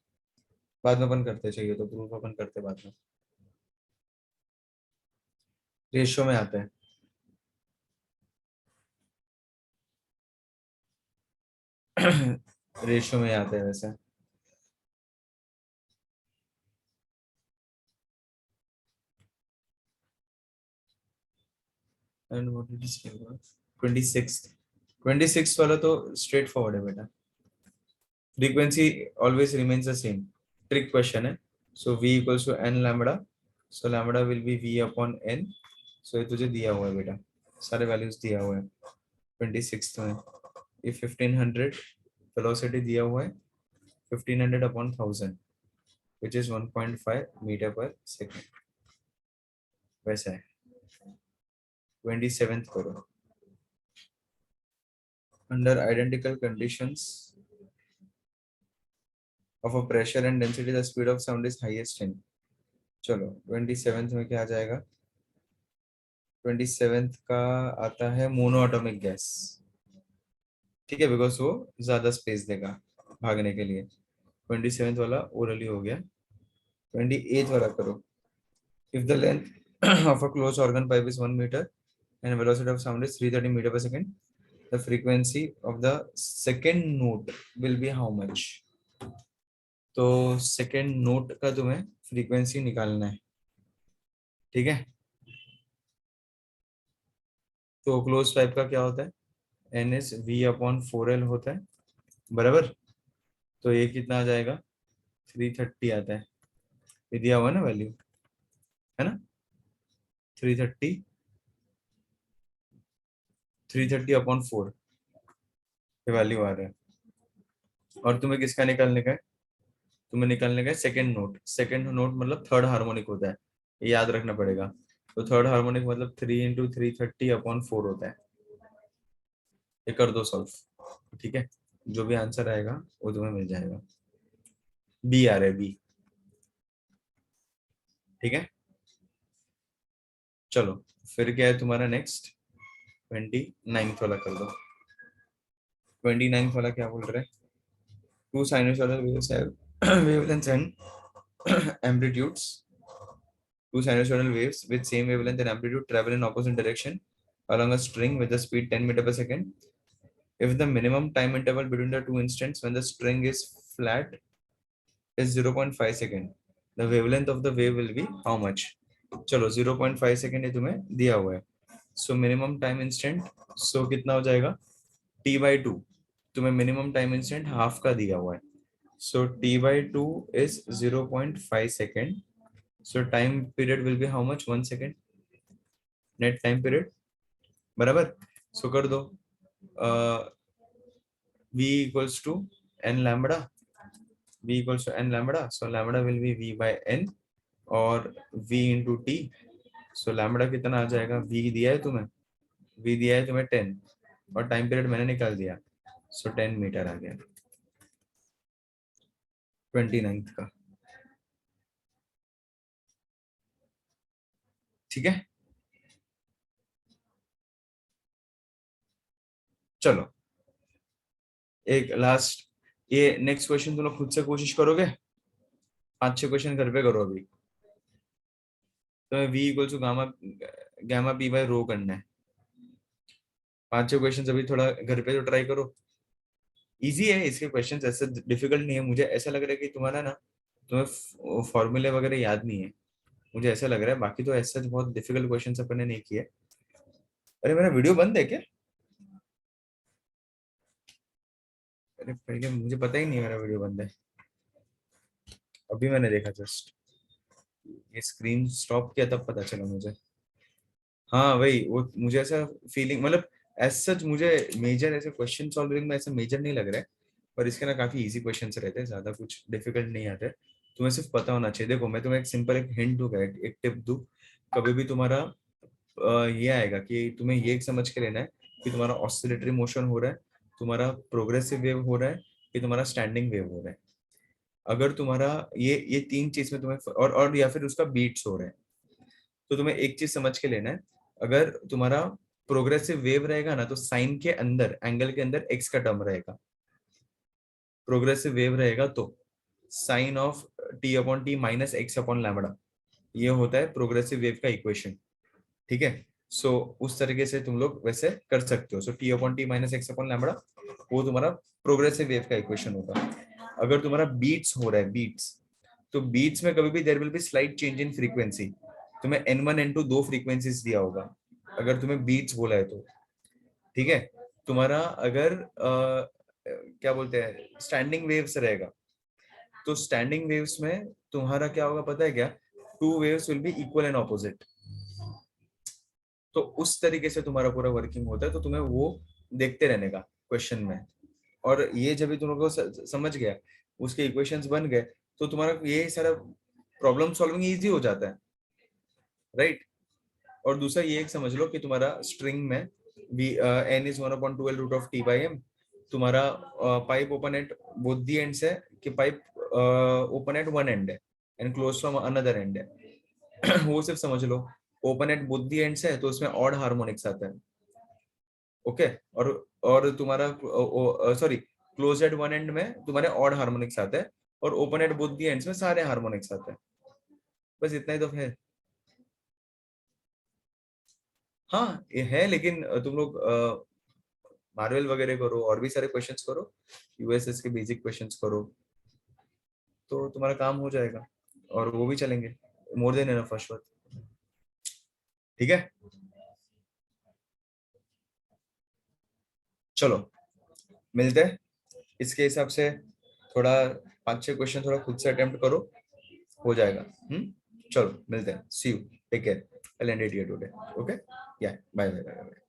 बाद में अपन करते चाहिए तो प्रूफ अपन करते बाद में, रेशियो में आते हैं। रेशियो में आते हैं वैसे। एंड व्हाट इट इज 26, 26 वाला तो स्ट्रेट फॉरवर्ड है बेटा, frequency always remains the same, trick question है। So v equals to n lambda, so lambda will be v upon n। सो ये तुझे दिया हुआ है बेटा, सारे वैल्यूज दिया हुआ है 26 में। ये 1500 वेलोसिटी दिया हुआ है, 1500 अपॉन 1000 विच इज 1.5 मीटर पर सेकेंड, वैसा है। 27th करो, under identical conditions of a pressure and density the speed of sound is highest in। चलो 27th में क्या आ जाएगा, 27th का आता है मोनोएटॉमिक गैस, ठीक है, बिकॉज वो ज्यादा स्पेस देगा भागने के लिए। 27th वाला ओरली हो गया। 28th वाला करो, if the length of a closed organ pipe is 1 meter and velocity of sound is 330 meter per second, the frequency of the second note will be how much। तो second note का तुम्हें frequency निकालना है, ठीक है। तो close pipe का क्या होता है, N S V upon 4L होता है, बराबर। तो ये कितना आ जाएगा, 330 आता है, ये दिया हुआ है ना वैल्यू, है ना, 330, 330 अपॉन 4 ये वैल्यू आ रहा है। और तुम्हें किसका निकालने का है, तुम्हें निकालने का है सेकेंड नोट। सेकेंड नोट मतलब थर्ड हार्मोनिक होता है, ये याद रखना पड़ेगा। तो थर्ड हार्मोनिक मतलब 3 × 330 अपॉन 4 होता है। ये कर दो सॉल्व, ठीक है, जो भी आंसर आएगा वो तुम्हें मिल जाएगा। बी आ रहा है, बी, ठीक है। चलो फिर क्या है तुम्हारा नेक्स्ट, 29th वाला कर दो। 29th वाला क्या बोल रहे हैं, two sinusoidal waves have wavelengths and amplitudes। Two sinusoidal waves with same wavelength and amplitude travel in opposite direction along a string with a speed 10 meter per second. If the minimum time interval between the two instants when the string is flat is 0.5 second, the wavelength of the wave will be how much। चलो 0.5 second ये तुम्हें दिया हुआ है। So minimum time instant, सो कितना हो जाएगा, t/2। तुम्हें मिनिमम टाइम इंस्टेंट हाफ का दिया हुआ है, so t/2 is 0.5 second. So time period will be how much, 1 second, net time period, बराबर। सो कर दो, v equals to n lambda, v equals to n lambda, so lambda will be v by n और v into T. So lambda कितना आ जाएगा, v दिया है तुम्हें, v दिया है तुम्हें 10 और टाइम पीरियड मैंने निकाल दिया, सो 10 मीटर आ गया 29th का, ठीक है। चलो एक लास्ट, ये नेक्स्ट क्वेश्चन तुम लोग खुद से कोशिश करोगे, 5-6 क्वेश्चन घर पे करो अभी। तो v equal to gamma gamma P by rho करना है, 5-6 क्वेश्चन अभी थोड़ा घर पे तो ट्राई करो। इजी है इसके क्वेश्चंस, ऐसे डिफिकल्ट नहीं है। मुझे ऐसा लग रहा है कि तुम्हारा ना, तुम्हें फॉर्मूले वगैरह याद नहीं है, मुझे ऐसा लग रहा है। बाकी तो ऐसा बहुत डिफिकल्ट क्वेश्चंस अपन ने नहीं किए। अरे मेरा वीडियो बंद है क्या, अरे पहले मुझे पता ही नहीं मेरा वीडियो बंद है, अभी मैंने देखा जस्ट, ये स्क्रीन स्टॉप किया तब पता चला मुझे। हाँ वही, वो मुझे ऐसा फीलिंग, मतलब एज सच मुझे मेजर ऐसे क्वेश्चन सॉल्विंग में ऐसा मेजर नहीं लग रहा है, पर इसके ना काफी इजी क्वेश्चंस रहते हैं, ज्यादा कुछ डिफिकल्ट नहीं आते। तुम्हें सिर्फ पता होना चाहिए। देखो मैं तुम्हें एक सिंपल एक हिंट दूंगा, एक टिप दूं, कभी भी तुम्हारा ये आएगा कि तुम्हें ये समझ के लेना है कि तुम्हारा ऑसिलेटरी मोशन हो रहा है, तुम्हारा प्रोग्रेसिव वेव हो रहा है, कि तुम्हारा स्टैंडिंग वेव हो रहा है। अगर तुम्हारा ये तीन चीज में तुम्हें और या फिर उसका बीट्स हो रहा है, तो तुम्हें एक चीज समझ के लेना है अगर तुम्हारा प्रोग्रेसिव वेव रहेगा ना तो साइन के अंदर, एंगल के अंदर एक्स का टर्म रहेगा। प्रोग्रेसिव वेव रहेगा तो sine of T upon T minus x upon lambda, ये होता है प्रोग्रेसिव वेव का इक्वेशन। ठीक है, सो उस तरीके से तुम लोग वैसे कर सकते हो। So T upon T minus x upon lambda वो तुम्हारा प्रोग्रेसिव वेव का इक्वेशन होगा। अगर तुम्हारा बीट्स हो रहा है, बीट्स, तो बीट्स में कभी भी there will be slight change in frequency. तुम्हें n1 n2 दो फ्रीक्वेंसीज दिया होगा अगर तुम्हें बीट्स बोला है तो। ठीक है, तुम्हारा अगर क्या बोलते हैं स्टैंडिंग वेव्स रहेगा, तो स्टैंडिंग वेव्स में तुम्हारा क्या होगा पता है क्या, two waves will be equal and opposite. तो उस तरीके से तुम्हारा पूरा वर्किंग होता है, तो तुम्हें वो देखते रहने का क्वेश्चन में। और ये जब भी तुम लोगों को समझ गया, उसके इक्वेशंस बन गए, तो तुम्हारा ये सारा प्रॉब्लम सॉल्विंग इजी हो जाता है, राइट। और दूसरा ये एक समझ लो कि तुम्हारा स्ट्रिंग में V n is 1/12 root of t by m, तुम्हारा pipe open at both the ends है कि pipe open at one end है and close from another end है। वो सिर्फ समझ लो, open at both the ends है तो उसमें ऑड हार्मोनिक्स आता है। ओके, और तुम्हारा sorry close eight one and में तुम्हारे ऑड हार्मोनिक्स आते हैं और open at both the ends में सारे हार्मोनिक्स आते हैं। बस इतना ही तो है। हाँ ये है, लेकिन तुम लोग मार्वल वगैरह करो और भी सारे क्वेश्चंस करो, यूएसएस के बेसिक क्वेश्चंस करो, तो तुम्हारा काम हो जाएगा और वो भी चलेंगे मोर देन एनफ अश्वत। ठीक है, चलो मिलते हैं। इसके हिसाब से थोड़ा 5-6 क्वेश्चन थोड़ा खुद से अटेम्प्ट करो, हो जाएगा। चलो मिलते हैं, see you, take care, I end it here today. Okay, या बाय बाय बाय।